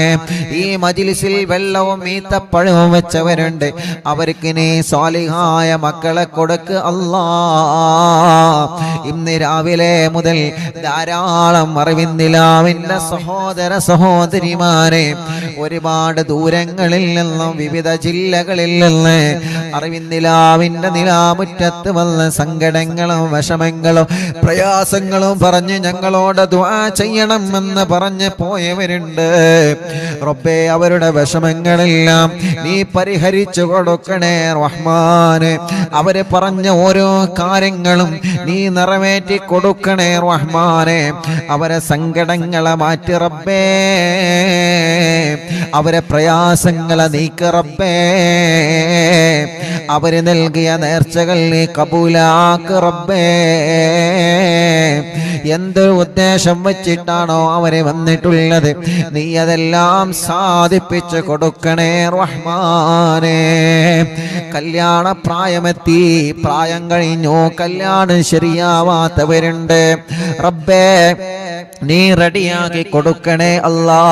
ഈ മജ്ലിസിൽ വെള്ളവും ഈത്തപ്പഴവും വെച്ചവരുണ്ട്, അവർക്ക് നീ സ്വാലിഹായ മക്കളെ കൊടുക്ക് അല്ലാ. ഇന്ന് രാവിലെ മുതൽ ധാരാളം അറിവിന്നിലാമിന്റെ സഹോദര സഹോദരിമാരെ ഒരുപാട് ദൂരങ്ങളിൽ നിന്നും വിവിധ ജില്ലകളിൽ നിന്ന് അറിവിന്നിലാവിന്റെ മുറ്റത്ത് വന്ന സങ്കടങ്ങളും വിഷമങ്ങളും പ്രയാസങ്ങളും പറഞ്ഞ് ഞങ്ങളോട് ദുആ ചെയ്യണമെന്ന് പറഞ്ഞ് പോയവരുണ്ട്. റബ്ബേ, അവരുടെ വിഷമങ്ങളെല്ലാം നീ പരിഹരിച്ചു കൊടുക്കണേ റഹ്മാനെ. അവര് പറഞ്ഞ ഓരോ കാര്യങ്ങളും നീ നിറവേറ്റി കൊടുക്കണേ റഹ്മാനെ. അവരെ സങ്കടങ്ങളെ മാറ്റി റബ്ബേ, അവരെ പ്രയാസങ്ങളെ നീക്ക് റബ്ബേ. അവര് നൽകിയ നേർച്ചകൾ നീ കബൂലാക്ക് റബ്ബേ. എന്ത് ഉദ്ദേശം വെച്ചിട്ടാണോ അവരെ വന്നിട്ടുള്ളത്, നീ അതെല്ലാം സാധിപ്പിച്ചു കൊടുക്കണേ റഹ്മാനേ. കല്യാണ പ്രായമെത്തി, പ്രായം കഴിഞ്ഞു, കല്യാണം ശരിയാവാത്തവരുണ്ട്. റബ്ബേ, നീ റെഡിയാക്കി കൊടുക്കണേ അല്ലാ.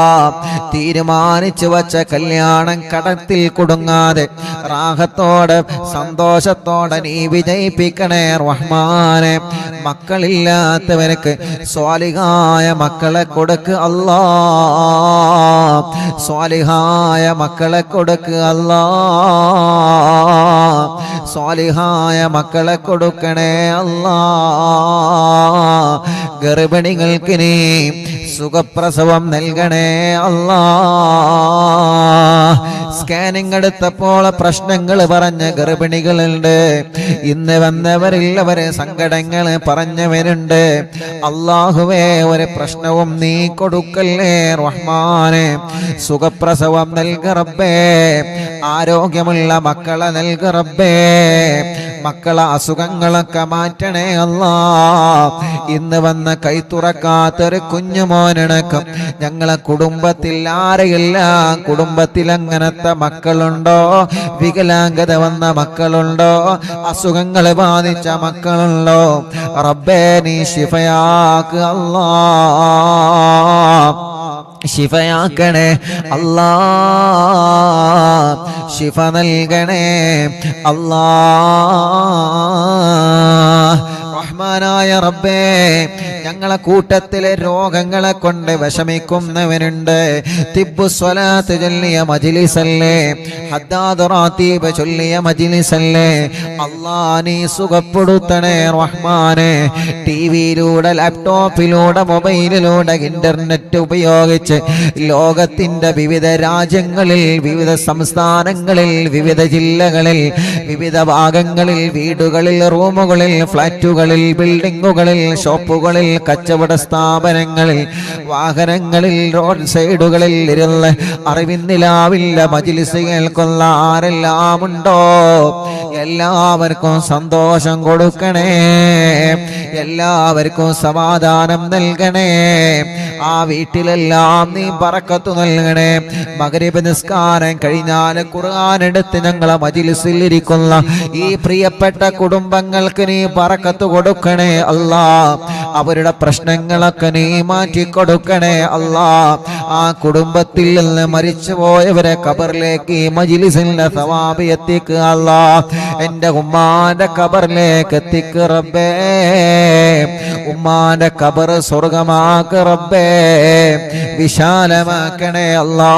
തീരുമാനിച്ചു വച്ച കല്യാണം കടത്തിൽ കുടുങ്ങാതെ റാഹത്തോടെ സന്തോഷത്തോടെ നീ വിജയിപ്പിക്കണേ റഹ്മാനെ. മക്കളില്ലാത്തവർക്ക് സ്വാലിഹായ മക്കളെ കൊടുക്ക് അല്ലാ. സ്വാലിഹായ മക്കളെ കൊടുക്ക് അല്ലാ. സ്വാലിഹായ മക്കളെ കൊടുക്കണേ അല്ലാ. ഗർഭിണികൾക്ക് നീ സുഖപ്രസവം നൽകണേ അല്ലാ. സ്കാനിങ് എടുത്തപ്പോൾ പ്രശ്നങ്ങൾ പറഞ്ഞ ഗർഭിണികളുണ്ട്. ഇന്ന് വന്നവരില്ലവരെ സങ്കടങ്ങൾ പറഞ്ഞവരുണ്ട്. അല്ലാഹുവേ, ഒരു പ്രശ്നവും നീ കൊടുക്കല്ലേ റഹ്മാനെ. സുഖപ്രസവം നൽക റബ്ബേ, ആരോഗ്യമുള്ള മക്കളെ നൽക റബ്ബേ, മക്കളെ അസുഖങ്ങളൊക്കെ മാറ്റണേ അല്ലാ. ഇന്ന് വന്ന കൈ തുറക്കാത്തൊരു കുഞ്ഞുമോനടക്കം ഞങ്ങളെ കുടുംബത്തിൽ ആരെയില്ല. കുടുംബത്തിൽ അങ്ങനത്തെ മക്കളുണ്ടോ? വികലാംഗത വന്ന മക്കളുണ്ടോ? അസുഖങ്ങൾ ബാധിച്ച മക്കളുണ്ടോ? റബ്ബേ, നീ ശിഫയാക്ക് അല്ലാ, ശിഫയാക്കണേ അല്ലാ, ശിഫ നൽകണേ അല്ലാ. റഹ്മാനായ റബ്ബേ, ഞങ്ങളെ കൂട്ടത്തിലെ രോഗങ്ങളെ കൊണ്ട് വിഷമിക്കുന്നവനുണ്ട്. തിബ്ബു സ്വലാത്ത് ചൊല്ലിയ മജ്ലിസല്ലേ, ഹദ്ദാദ് റാത്തീബ് ചൊല്ലിയ മജ്ലിസല്ലേ. അല്ലാ, നീ സുഖപ്പെടുത്തണേ റഹ്മാനെ. ടിവിയിലൂടെ, ലാപ്ടോപ്പിലൂടെ, മൊബൈലിലൂടെ, ഇന്റർനെറ്റ് ഉപയോഗിച്ച് ലോകത്തിന്റെ വിവിധ രാജ്യങ്ങളിൽ, വിവിധ സംസ്ഥാനങ്ങളിൽ, വിവിധ ജില്ലകളിൽ, വിവിധ ഭാഗങ്ങളിൽ, വീടുകളിൽ, റൂമുകളിൽ, ഫ്ലാറ്റുകളിൽ, ബിൽഡിങ്ങുകളിൽ, ഷോപ്പുകളിൽ, കച്ചവട സ്ഥാപനങ്ങളിൽ, വാഹനങ്ങളിൽ, റോഡ് സൈഡുകളിൽ ഇരുന്ന് അറിവിന്നിലാവില്ല മജ്ലിസ് കേൾക്കുന്ന ആരെല്ലാം ഉണ്ടോ എല്ലാവർക്കും സന്തോഷം കൊടുക്കണേ, എല്ലാവർക്കും സമാധാനം നൽകണേ. ആ വീട്ടിലെല്ലാം നീ ബറക്കത്ത് നൽകണേ. മഗ്രിബ് നിസ്കാരം കഴിഞ്ഞാൽ ഖുർആൻ എടുത്ത് ഞങ്ങളെ മജ്ലിസിൽ ഇരിക്കുന്ന ഈ പ്രിയപ്പെട്ട കുടുംബങ്ങൾക്ക് നീ ബറക്കത്ത് കൊടുക്കണേ അല്ലാ. അവരുടെ പ്രശ്നങ്ങളൊക്കെ നീ മാറ്റി കൊടുക്കണേ അല്ലാ. ആ കുടുംബത്തിൽ നിന്ന് മരിച്ചുപോയവരെ ഖബറിലേക്ക് ഈ മജ്ലിസിന്റെ സവാബ് എത്തിക്കുക അല്ലാ. എന്റെ ഉമ്മാന്റെ ഖബറിലേക്ക് എത്തിക്ക് റബ്ബേ, ഉമ്മാന്റെ ഖബർ സ്വർഗമാക്ക് റബ്ബേ, വിശാലമാക്കണേ അല്ലാ.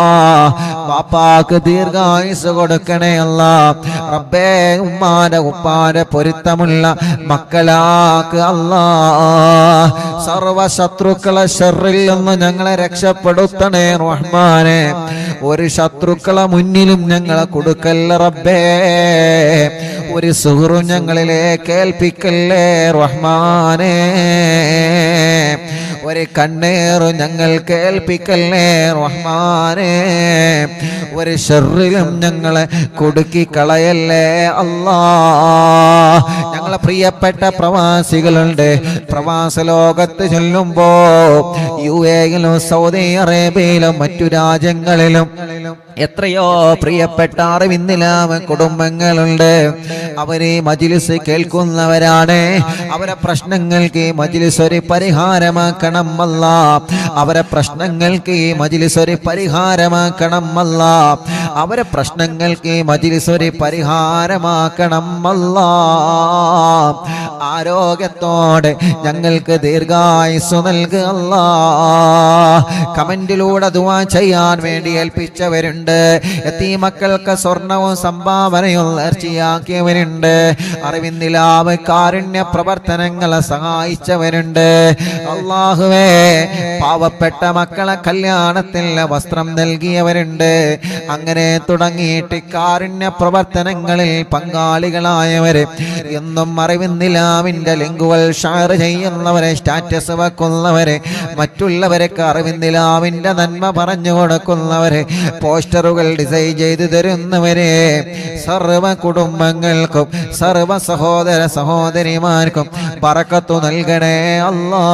പാപ്പാക്ക് ദീർഘായുസ് കൊടുക്കണേ അല്ലാ. റബ്ബേ, ഉമ്മാന്റെ ഉപ്പാന്റെ പൊരുത്തമുള്ള മക്കളാക്ക് അല്ലാ. സർവ ശത്രുക്കളെ ശർറിൽ നിന്ന് ഞങ്ങളെ രക്ഷപ്പെടുത്തണേ റഹ്മാനെ. ഒരു ശത്രുക്കളെ മുന്നിലും ഞങ്ങളെ കൊടുക്കല്ല റബ്ബേ. ഒരു സുഹൃത്തും ഞങ്ങളിലേക്ക് ഏൽപ്പിക്കല്ലേ റഹ്മാനെ. ഒരു കണ്ണേറും ഞങ്ങൾ കേൾപ്പിക്കല്ലേ റഹ്മാനെ. ഒരു ശർറിലും ഞങ്ങളെ കുടുക്കി കളയല്ലേ അല്ലാ. ഞങ്ങളെ പ്രിയപ്പെട്ട പ്രവാസികളുണ്ട്. പ്രവാസ ലോകത്ത് ചൊല്ലുമ്പോ UAയിലും സൗദി അറേബ്യയിലും മറ്റു രാജ്യങ്ങളിലും എത്രയോ പ്രിയപ്പെട്ട അറിവിന്നിലാമ കുടുംബങ്ങളുണ്ട്. അവരെ മജ്ലിസ് കേൾക്കുന്നവരാണ്. അവരെ പ്രശ്നങ്ങൾക്ക് മജ്ലിസ് ഒരു പരിഹാരമാക്കണം അല്ലാ. അവരെ പ്രശ്നങ്ങൾക്ക് മജ്ലിസ് ഒരു പരിഹാരമാക്കണം അല്ലാ. അവരെ പ്രശ്നങ്ങൾക്ക് മജ്ലിസ് ഒരു പരിഹാരമാക്കണം അല്ലാ. ആരോഗ്യത്തോടെ ഞങ്ങൾക്ക് ദീർഘായുസ്സു നൽകുക അല്ലാ. കമന്റിലൂടെ ദുആ ചെയ്യാൻ വേണ്ടി ഏൽപ്പിച്ചവരുണ്ട്. യതീമക്കൾക്ക് സ്വർണവും സംഭാവനയും നേർച്ചയാക്കിയവരുണ്ട്. അറിവിന്നിലാവ് കാരുണ്യ പ്രവർത്തനങ്ങളെ സഹായിച്ചവരുണ്ട്. അല്ലാഹുവേ, പാവപ്പെട്ട മക്കളെ കല്യാണത്തിൽ വസ്ത്രം നൽകിയവരുണ്ട്. അങ്ങനെ തുടങ്ങിയിട്ട് കാരുണ്യ പ്രവർത്തനങ്ങളിൽ പങ്കാളികളായവര് എന്നും അറിവിന്നിലാവിന്റെ ലിങ്കുകൾ ഷെയർ ചെയ്യുന്നവരെ, സ്റ്റാറ്റസ് വെക്കുന്നവരെ, മറ്റുള്ളവരൊക്കെ അറിവിന്നിലാവിന്റെ നന്മ പറഞ്ഞു കൊടുക്കുന്നവരെ, പോസ്റ്ററുകൾ ഡിസൈൻ ചെയ്തു തരുന്നവരെ, സർവ കുടുംബങ്ങൾക്കും സർവ സഹോദര സഹോദരിമാർക്കും ബറക്കത്ത് നൽകണേ അല്ലാ.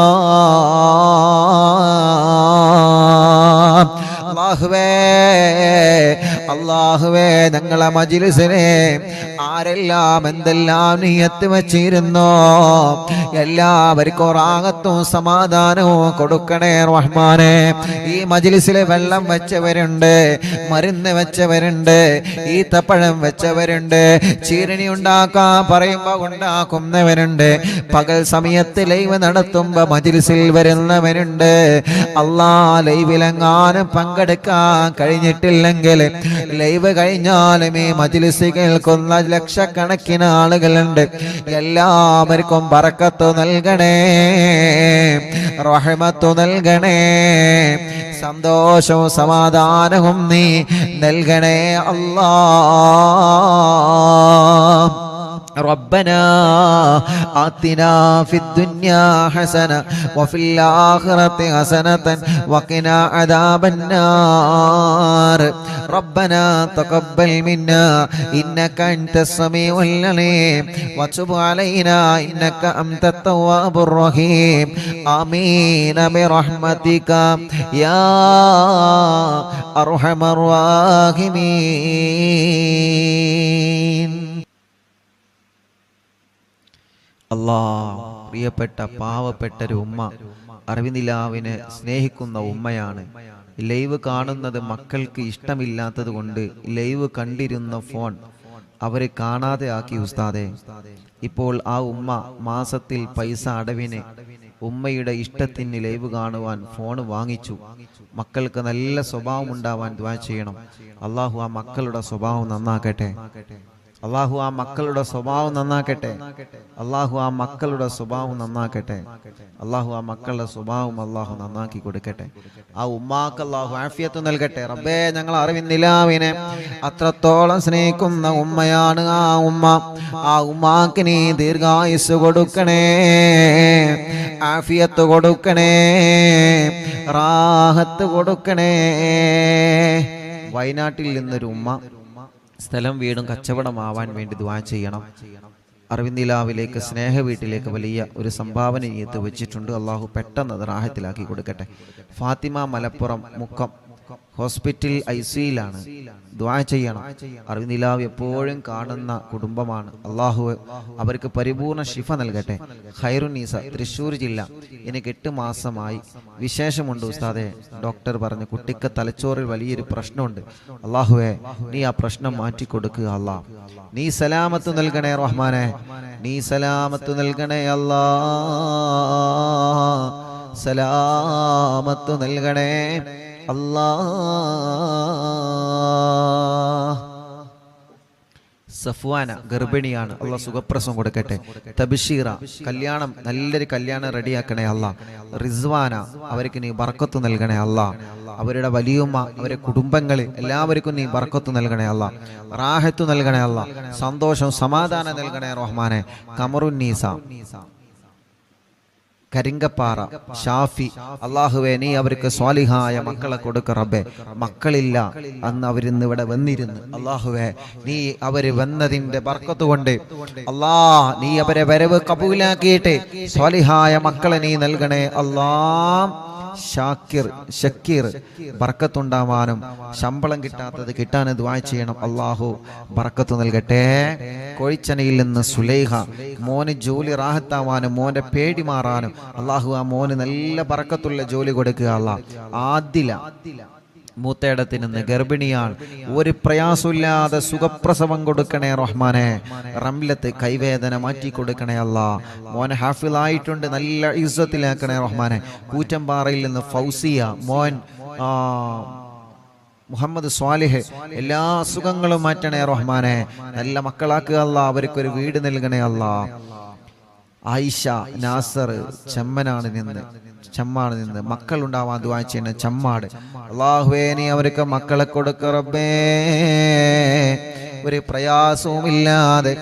അല്ലാഹുവേ, അല്ലാഹുവേ, ഞങ്ങളെ മജ്ലിസിനെ ആരെല്ലാം എന്തെല്ലാം നിയത്ത് വെച്ചിരുന്നോ എല്ലാവർക്കും റാഹത്തും സമാധാനവും കൊടുക്കണേ റഹ്മാനെ. ഈ മജ്ലിസിൽ വെള്ളം വെച്ചവരുണ്ട്, മരുന്ന് വെച്ചവരുണ്ട്, ഈത്തപ്പഴം വെച്ചവരുണ്ട്, ചീരണി ഉണ്ടാക്കാൻ പറയുമ്പോ ഉണ്ടാക്കുന്നവരുണ്ട്, പകൽ സമയത്ത് ലൈവ് നടത്തുമ്പോ മജ്ലിസിൽ വരുന്നവരുണ്ട്. അല്ലാ, ലൈവിലെങ്ങാനും പങ്കെടുക്കാൻ കഴിഞ്ഞിട്ടില്ലെങ്കിൽ ലൈവ് കഴിഞ്ഞാലും ഈ മജ്‌ലിസ് കേൾക്കുന്ന ലക്ഷക്കണക്കിന് ആളുകളുണ്ട്. എല്ലാവർക്കും ബറക്കത്ത് നൽകണേ, റഹ്മത്ത് നൽകണേ, സന്തോഷവും സമാധാനവും നീ നൽകണേ അല്ലാഹ്. ربنا آتنا في الدنيا حسنة وفي الآخرة حسنة وقنا عذاب النار. ربنا تقبل منا إنك أنت السميع العليم وتب علينا إنك أنت التواب الرحيم. آمين برحمتك يا أرحم الراحمين. പ്രിയപ്പെട്ട പാവപ്പെട്ടൊരു ഉമ്മ, അറിവിനിലാവിനെ സ്നേഹിക്കുന്ന ഉമ്മയാണ്. ലൈവ് കാണുന്നത് മക്കൾക്ക് ഇഷ്ടമില്ലാത്തത് കൊണ്ട് ലൈവ് കണ്ടിരുന്ന ഫോൺ അവരെ കാണാതെ ആക്കി ഉസ്താദെ. ഇപ്പോൾ ആ ഉമ്മ മാസത്തിൽ പൈസ അടവിന് ഉമ്മയുടെ ഇഷ്ടത്തിന് ലൈവ് കാണുവാൻ ഫോൺ വാങ്ങിച്ചു. മക്കൾക്ക് നല്ല സ്വഭാവം ഉണ്ടാവാൻ ദുആ ചെയ്യണം. അള്ളാഹു ആ മക്കളുടെ സ്വഭാവം നന്നാക്കട്ടെ. അള്ളാഹു ആ മക്കളുടെ സ്വഭാവം നന്നാക്കട്ടെ. അള്ളാഹു ആ മക്കളുടെ സ്വഭാവം നന്നാക്കട്ടെ. അള്ളാഹു ആ മക്കളുടെ സ്വഭാവം അള്ളാഹു നന്നാക്കി കൊടുക്കട്ടെ. ആ ഉമ്മാക്ക് അള്ളാഹു ആഫിയത്ത് നൽകട്ടെ. റബ്ബേ, ഞങ്ങൾ അറിവിന്നിലാവിനെ അത്രത്തോളം സ്നേഹിക്കുന്ന ഉമ്മയാണ് ആ ഉമ്മ. ആ ഉമ്മാക്ക് നീ ദീർഘായുസ് കൊടുക്കണേ, ആഫിയത്ത് കൊടുക്കണേ, റാഹത്ത് കൊടുക്കണേ. വയനാട്ടിൽ നിന്നൊരു ഉമ്മ സ്ഥലം വീടും കച്ചവടമാവാൻ വേണ്ടി ദുആ ചെയ്യണം. അറിവിന്ദിലാവിലേക്ക് സ്നേഹ വീട്ടിലേക്ക് വലിയ ഒരു സംഭാവന നീയത്ത് വെച്ചിട്ടുണ്ട്. അള്ളാഹു പെട്ടെന്ന് അത് റാഹത്തിലാക്കി കൊടുക്കട്ടെ. ഫാത്തിമ മലപ്പുറം മുക്കം ഹോസ്പിറ്റൽ ICUയിലാണ്. ദുആ ചെയ്യണം. അറിവിന്ദിലാവ് എപ്പോഴും കാണുന്ന കുടുംബമാണ്. അള്ളാഹു അവർക്ക് പരിപൂർണ ശിഫ നൽകട്ടെ. ഖൈറുന്നീസ തൃശ്ശൂർ ജില്ല. എനിക്ക് 8 മാസമായി. വിശേഷമുണ്ട് ഉസ്താദെ. ഡോക്ടർ പറഞ്ഞു കുട്ടിക്ക് തലച്ചോറിൽ വലിയൊരു പ്രശ്നമുണ്ട്. അള്ളാഹുവേ, നീ ആ പ്രശ്നം മാറ്റിക്കൊടുക്കുക അല്ലാഹ്. നീ സലാമത്ത് നൽകണേ റഹ്മാനെ, നീ സലാമത്ത് നൽകണേ അല്ലാഹ്, സലാമത്ത് നൽകണേ അല്ലാഹ്. സഫ്വാന ഗർഭിണിയാണ്. അള്ളാഹ് സുഖപ്രസവം കൊടുക്കട്ടെ. തബ്ശീറ കല്യാണം, നല്ലൊരു കല്യാണം റെഡിയാക്കണേ അല്ലാഹ്. റിസ്വാന അവർക്ക് നീ ബർക്കത്ത് നൽകണേ അല്ലാഹ്. അവരുടെ വലിയുമ്മ, അവരുടെ കുടുംബങ്ങൾ എല്ലാവർക്കും നീ ബർക്കത്ത് നൽകണേ അല്ലാഹ്. റാഹത്ത് നൽകണേ അല്ലാഹ്. സന്തോഷം സമാധാനം നൽകണേ റഹ്മാനെ. കമറുന്നീസ കരിങ്കപ്പാറ ഷാഫി, അള്ളാഹുവേ നീ അവർക്ക് സ്വാലിഹായ മക്കളെ കൊടുക്ക റബ്ബേ. മക്കളില്ല, അന്ന് അവരിന്ന് ഇവിടെ വന്നിരുന്നു. അള്ളാഹുവേ, നീ അവര് വന്നതിന്റെ ബർക്കത്ത് കൊണ്ട് നീ അവരെ വരവ് കബൂലാക്കിയിട്ട് സ്വാലിഹായ മക്കളെ നീ നൽകണേ അല്ലാഹ്. ഷക്കീർ ബർക്കത്തുണ്ടാവാനും ശമ്പളം കിട്ടാത്തത് കിട്ടാൻ ദുആ ചെയ്യണം. അള്ളാഹു ബർക്കത്ത് നൽകട്ടെ. കൊഴിച്ചനയിൽ നിന്ന് സുലൈഹ, മോന് ജോലി റാഹത്താവാനും മോന്റെ പേടി മാറാനും അള്ളാഹു ആ മോന് നല്ല ബർക്കത്തുള്ള ജോലി കൊടുക്കുക അല്ലാഹ്. ആദില മൂത്തേടത്തിൽ നിന്ന് ഗർഭിണിയാണ്. ഒരു പ്രയാസമില്ലാതെ സുഖപ്രസവം കൊടുക്കണേ റഹ്മാനെ. റംലത്ത് കൈവേദന മാറ്റി കൊടുക്കണേ അല്ലാഹ്. മോൻ ഹാഫിളായിട്ടുണ്ട്, നല്ല ഇസ്സത്തിലാക്കണേ റഹ്മാനെ. കൂറ്റമ്പാറയിൽ നിന്ന് ഫൗസിയ മോൻ മുഹമ്മദ് സ്വാലിഹ്, എല്ലാ അസുഖങ്ങളും മാറ്റണേ റഹ്മാനെ. നല്ല മക്കളാക്കുക അല്ലാഹ്. അവർക്കൊരു വീട് നൽകണേ അല്ലാഹ്. ആയിഷ നാസർ ചെമ്മാണ് നിന്ന് മക്കൾ ഉണ്ടാവാൻ ദുആ ചെയ്യുന്ന ചമ്മാട്. അല്ലാഹുവേ, നീ അവർക്ക് മക്കളെ കൊടുക്ക റബ്ബേ. ഒരു പ്രയാസവും ഇല്ലാതെ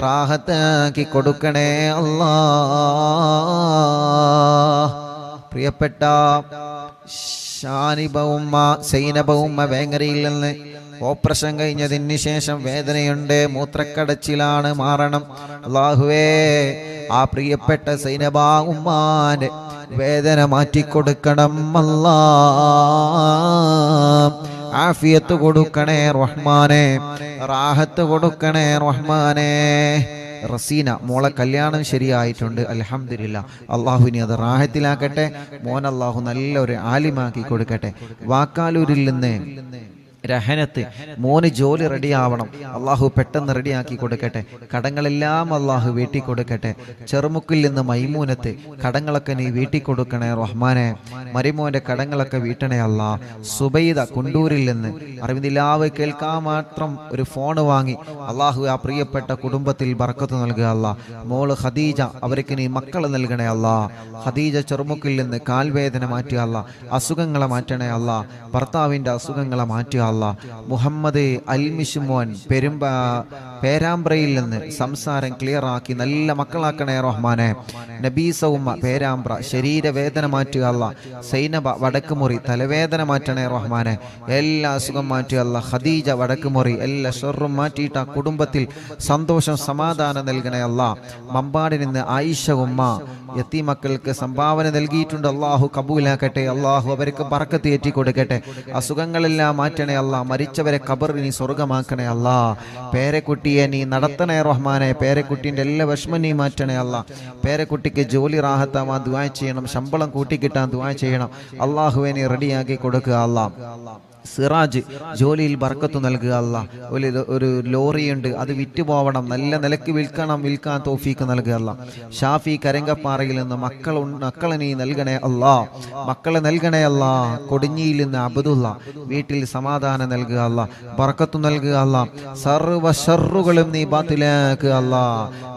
റാഹത്താക്കി കൊടുക്കണേ അല്ലാഹ്. പ്രിയപ്പെട്ട ഷാനിബ ഉമ്മ, സൈനബ ഉമ്മ വേങ്ങരയിൽ നിന്ന് ഓപ്പറേഷൻ കഴിഞ്ഞതിന് ശേഷം വേദനയുണ്ട്, മൂത്രക്കടച്ചിലാണ്, മാറണം. അല്ലാഹുവേ, ആ പ്രിയപ്പെട്ട സൈനബ ഉമ്മാന്റെ വേദന മാറ്റിക്കൊടുക്കണം അല്ലാഹ്. ആഫിയത്ത് കൊടുക്കണേ റഹ്മാനെ, റാഹത്ത് കൊടുക്കണേ റഹ്മാനെ. റസീന മോളെ കല്യാണം ശരിയായിട്ടുണ്ട്, അൽഹംദുലില്ലാ. അള്ളാഹുവിനെ അത് റാഹത്തിലാക്കട്ടെ. മോൻ അള്ളാഹു നല്ലൊരു ആലിമാക്കി കൊടുക്കട്ടെ. വാക്കാലൂരിൽ നിന്ന് രഹനത്ത് മോന് ജോലി റെഡിയാവണം, അള്ളാഹു പെട്ടെന്ന് റെഡിയാക്കി കൊടുക്കട്ടെ. കടങ്ങളെല്ലാം അള്ളാഹു വീട്ടിൽ കൊടുക്കട്ടെ. ചെറുമുക്കിൽ നിന്ന് മൈമൂനത്ത് കടങ്ങളൊക്കെ നീ വീട്ടിൽ കൊടുക്കണേ റഹ്മാനെ. മരിമോന്റെ കടങ്ങളൊക്കെ വീട്ടണേ അല്ലാ. സുബൈദ കുണ്ടൂരിൽ നിന്ന് അറിവിന്ദിലാവ് കേൾക്കാൻ മാത്രം ഒരു ഫോണ് വാങ്ങി അള്ളാഹു ആ പ്രിയപ്പെട്ട കുടുംബത്തിൽ ബർക്കത്ത് നൽകുക അല്ലാ. മോള് ഖദീജ, അവർക്ക് നീ മക്കൾ നൽകണേ അല്ലാ. ഖദീജ ചെറുമുക്കിൽ നിന്ന് കാൽവേദന മാറ്റുക അല്ലാ, അസുഖങ്ങളെ മാറ്റണേ അല്ലാ, ഭർത്താവിൻ്റെ അസുഖങ്ങളെ മാറ്റുക അല്ലാ. മുഹമ്മദ് അൽമിഷുമോൻ പേരാമ്പ്രയിൽ നിന്ന് സംസാരം ക്ലിയർ ആക്കി നല്ല മക്കളാക്കണേ റഹ്മാനെ. നബീസ ഉമ്മ പേരാമ്പ്ര ശരീരവേദന മാറ്റുക അല്ലാ. സൈനബ വടക്കുമുറി തലവേദന മാറ്റണേ റഹ്മാനെ. എല്ലാ അസുഖം മാറ്റുക അല്ലാ. ഖദീജ വടക്കുമുറി എല്ലാ ഷർറും മാറ്റിയിട്ട് ആ കുടുംബത്തിൽ സന്തോഷം സമാധാനം നൽകണേ അല്ലാ. മമ്പാടിൽ നിന്ന് ആയിഷ ഉമ്മ യത്തീമക്കൾക്ക് സംഭാവന നൽകിയിട്ടുണ്ട്, അള്ളാഹു കബൂലാക്കട്ടെ. അള്ളാഹു അവർക്ക് ബർക്കത്ത് ഏറ്റി കൊടുക്കട്ടെ. അസുഖങ്ങളെല്ലാം മാറ്റണേ അല്ലാ. മരിച്ചവരെ ഖബറിൽ നീ സ്വർഗമാക്കണേ അല്ലാ. പേരക്കുട്ടിയെ നീ നടത്തണേ റഹ്മാനെ. പേരക്കുട്ടിൻ്റെ എല്ലാ വിഷമം നീ മാറ്റണേ അല്ലാ. പേരക്കുട്ടിക്ക് ജോലി റാഹത്താവാൻ ദുആ ചെയ്യണം, ശമ്പളം കൂട്ടിക്കിട്ടാൻ ദുആ ചെയ്യണം. അള്ളാഹുവെ നീ റെഡിയാക്കി കൊടുക്കുക അല്ലാ. സിറാജ് ജോലിയിൽ ബർക്കത്ത് നൽകുക അല്ലാ. ഒരു ലോറിയുണ്ട്, അത് വിറ്റുപോവണം, നല്ല നിലക്ക് വിൽക്കാൻ തൗഫീക്ക് നൽകുക അല്ലാ. ഷാഫി കരങ്കപ്പാറയിൽ നിന്ന് മക്കളെ നീ നൽകണേ അല്ലാ. മക്കളെ നൽകണേ അല്ലാ. കൊടിഞ്ഞിയിൽ നിന്ന് അബ്ദുള്ള വീട്ടിൽ സമാധാനം നൽകുക അല്ലാ. ബർക്കത്ത് നൽകുക അല്ലാ. സർവ്വ ഷർറുകളും നീ ബാത്തിലാക്കുക അല്ലാ.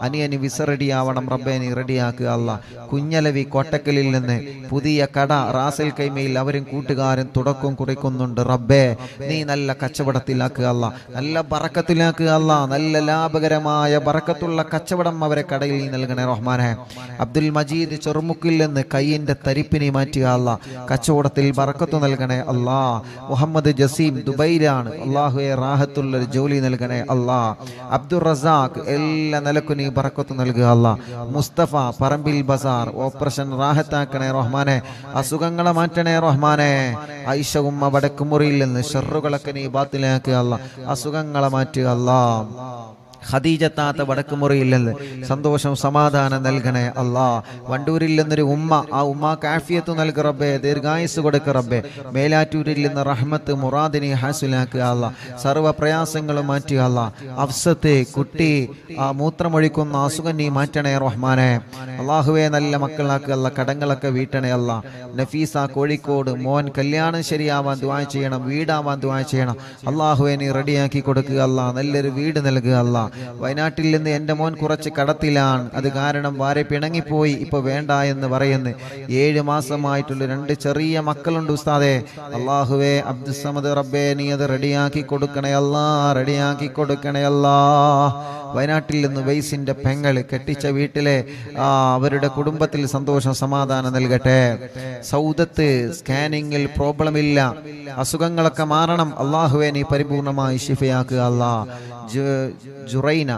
അനിയന് വിസ റെഡിയാവണം റബ്ബേ, നീ റെഡിയാക്കുക അല്ലാ. കുഞ്ഞലവി കോട്ടക്കലിൽ നിന്ന് പുതിയ കട റാസൽ കൈമയിൽ അവരും കൂട്ടുകാരും തുടക്കം കുറിക്കുന്നുണ്ട് റബ്ബേ. നീ നല്ല കച്ചവടത്തിലാക്കുക അല്ലാ, നല്ല ബറക്കത്തിലാക്കുക അല്ലാ. നല്ല ലാഭകരമായ ബറക്കത്തുള്ള കച്ചവടം അവരെ കടയിൽ നീ നൽകണേ റഹ്മാനെ. അബ്ദുൽ മജീദ് ചെറുമുക്കിൽ നിന്ന് കയ്യിന്റെ തരിപ്പിനെ മാറ്റുക അല്ലാ. കച്ചവടത്തിൽ ബറക്കത്ത് നൽകണേ അല്ലാ. മുഹമ്മദ് ജസീം ദുബൈയിലാണ്, അള്ളാഹുവെ റാഹത്തുള്ളൊരു ജോലി നൽകണേ അല്ലാ. അബ്ദുൾ റസാഖ് എല്ലാ നിലക്കും നീ ബറക്കത്ത് നൽകുക അല്ലാ. മുസ്തഫ പറമ്പിൽ ബസാർ ഓപ്പറേഷൻ റാഹത്താക്കണേ റഹ്മാനെ. അസുഖങ്ങളെ മാറ്റണേ റഹ്മാനെ. ഐഷ ഉമ്മ വടക്കുമുറിയിൽ നിന്ന് ഷർറുകളൊക്കെ നീ ബാത്തിലാക്കുക അല്ലാ. അസുഖങ്ങളെ മാറ്റുക അല്ലാ. ഖദീജത്താത്ത വടക്കുമുറിയിൽ നിന്ന് സന്തോഷം സമാധാനം നൽകണേ അല്ലാ. വണ്ടൂരിൽ നിന്നൊരു ഉമ്മ, ആ ഉമ്മാക്ക് ആഫിയത്ത് നൽകു റബ്ബേ, ദീർഘായുസ് കൊടുക്ക് റബ്ബേ. മേലാറ്റൂരിൽ നിന്ന് റഹ്മത്ത് മുറാദിനെ ഹാസിലാക്കുക അല്ലാ. സർവ്വ പ്രയാസങ്ങളും മാറ്റുക അല്ലാ. അഫ്സത്ത് കുട്ടി ആ മൂത്രമൊഴിക്കുന്ന അസുഖം നീ മാറ്റണേ റഹ്മാനെ. അള്ളാഹുവെ നല്ല മക്കളാക്കുക അല്ലാ. കടങ്ങളൊക്കെ വീട്ടണേ അല്ലാ. നഫീസ കോഴിക്കോട് മോൻ കല്യാണം ശരിയാവാൻ ദുആ ചെയ്യണം, വീടാവാൻ ദുആ ചെയ്യണം. അള്ളാഹുവെ നീ റെഡിയാക്കി കൊടുക്കുക അല്ലാ. നല്ലൊരു വീട് നൽകുക അല്ലാ. വയനാട്ടിൽ നിന്ന് എൻ്റെ മോൻ കുറച്ച് കടത്തിലാണ്, അത് കാരണം വാരെ പിണങ്ങിപ്പോയി, ഇപ്പൊ വേണ്ട എന്ന് പറയുന്നു. 7 മാസമായിട്ടുള്ള 2 ചെറിയ മക്കളുണ്ട് ഉസ്താദേ. അള്ളാഹുവേ അബ്ദുസ്സമദ് റബ്ബേ നീ അത് റെഡിയാക്കി കൊടുക്കണേ അല്ലാ, റെഡിയാക്കി കൊടുക്കണേ അല്ലാ. വയനാട്ടിൽ നിന്ന് വൈസിന്റെ പെങ്ങൾ കെട്ടിച്ച വീട്ടിലെ അവരുടെ കുടുംബത്തിൽ സന്തോഷം സമാധാനം നൽകട്ടെ. സൗദത്ത് സ്കാനിങ്ങിൽ പ്രോബ്ലം ഇല്ല, അസുഖങ്ങളൊക്കെ മാറണം. അള്ളാഹുവേ നീ പരിപൂർണമായി ശിഫയാക്കുക അല്ലാ. ജുറൈന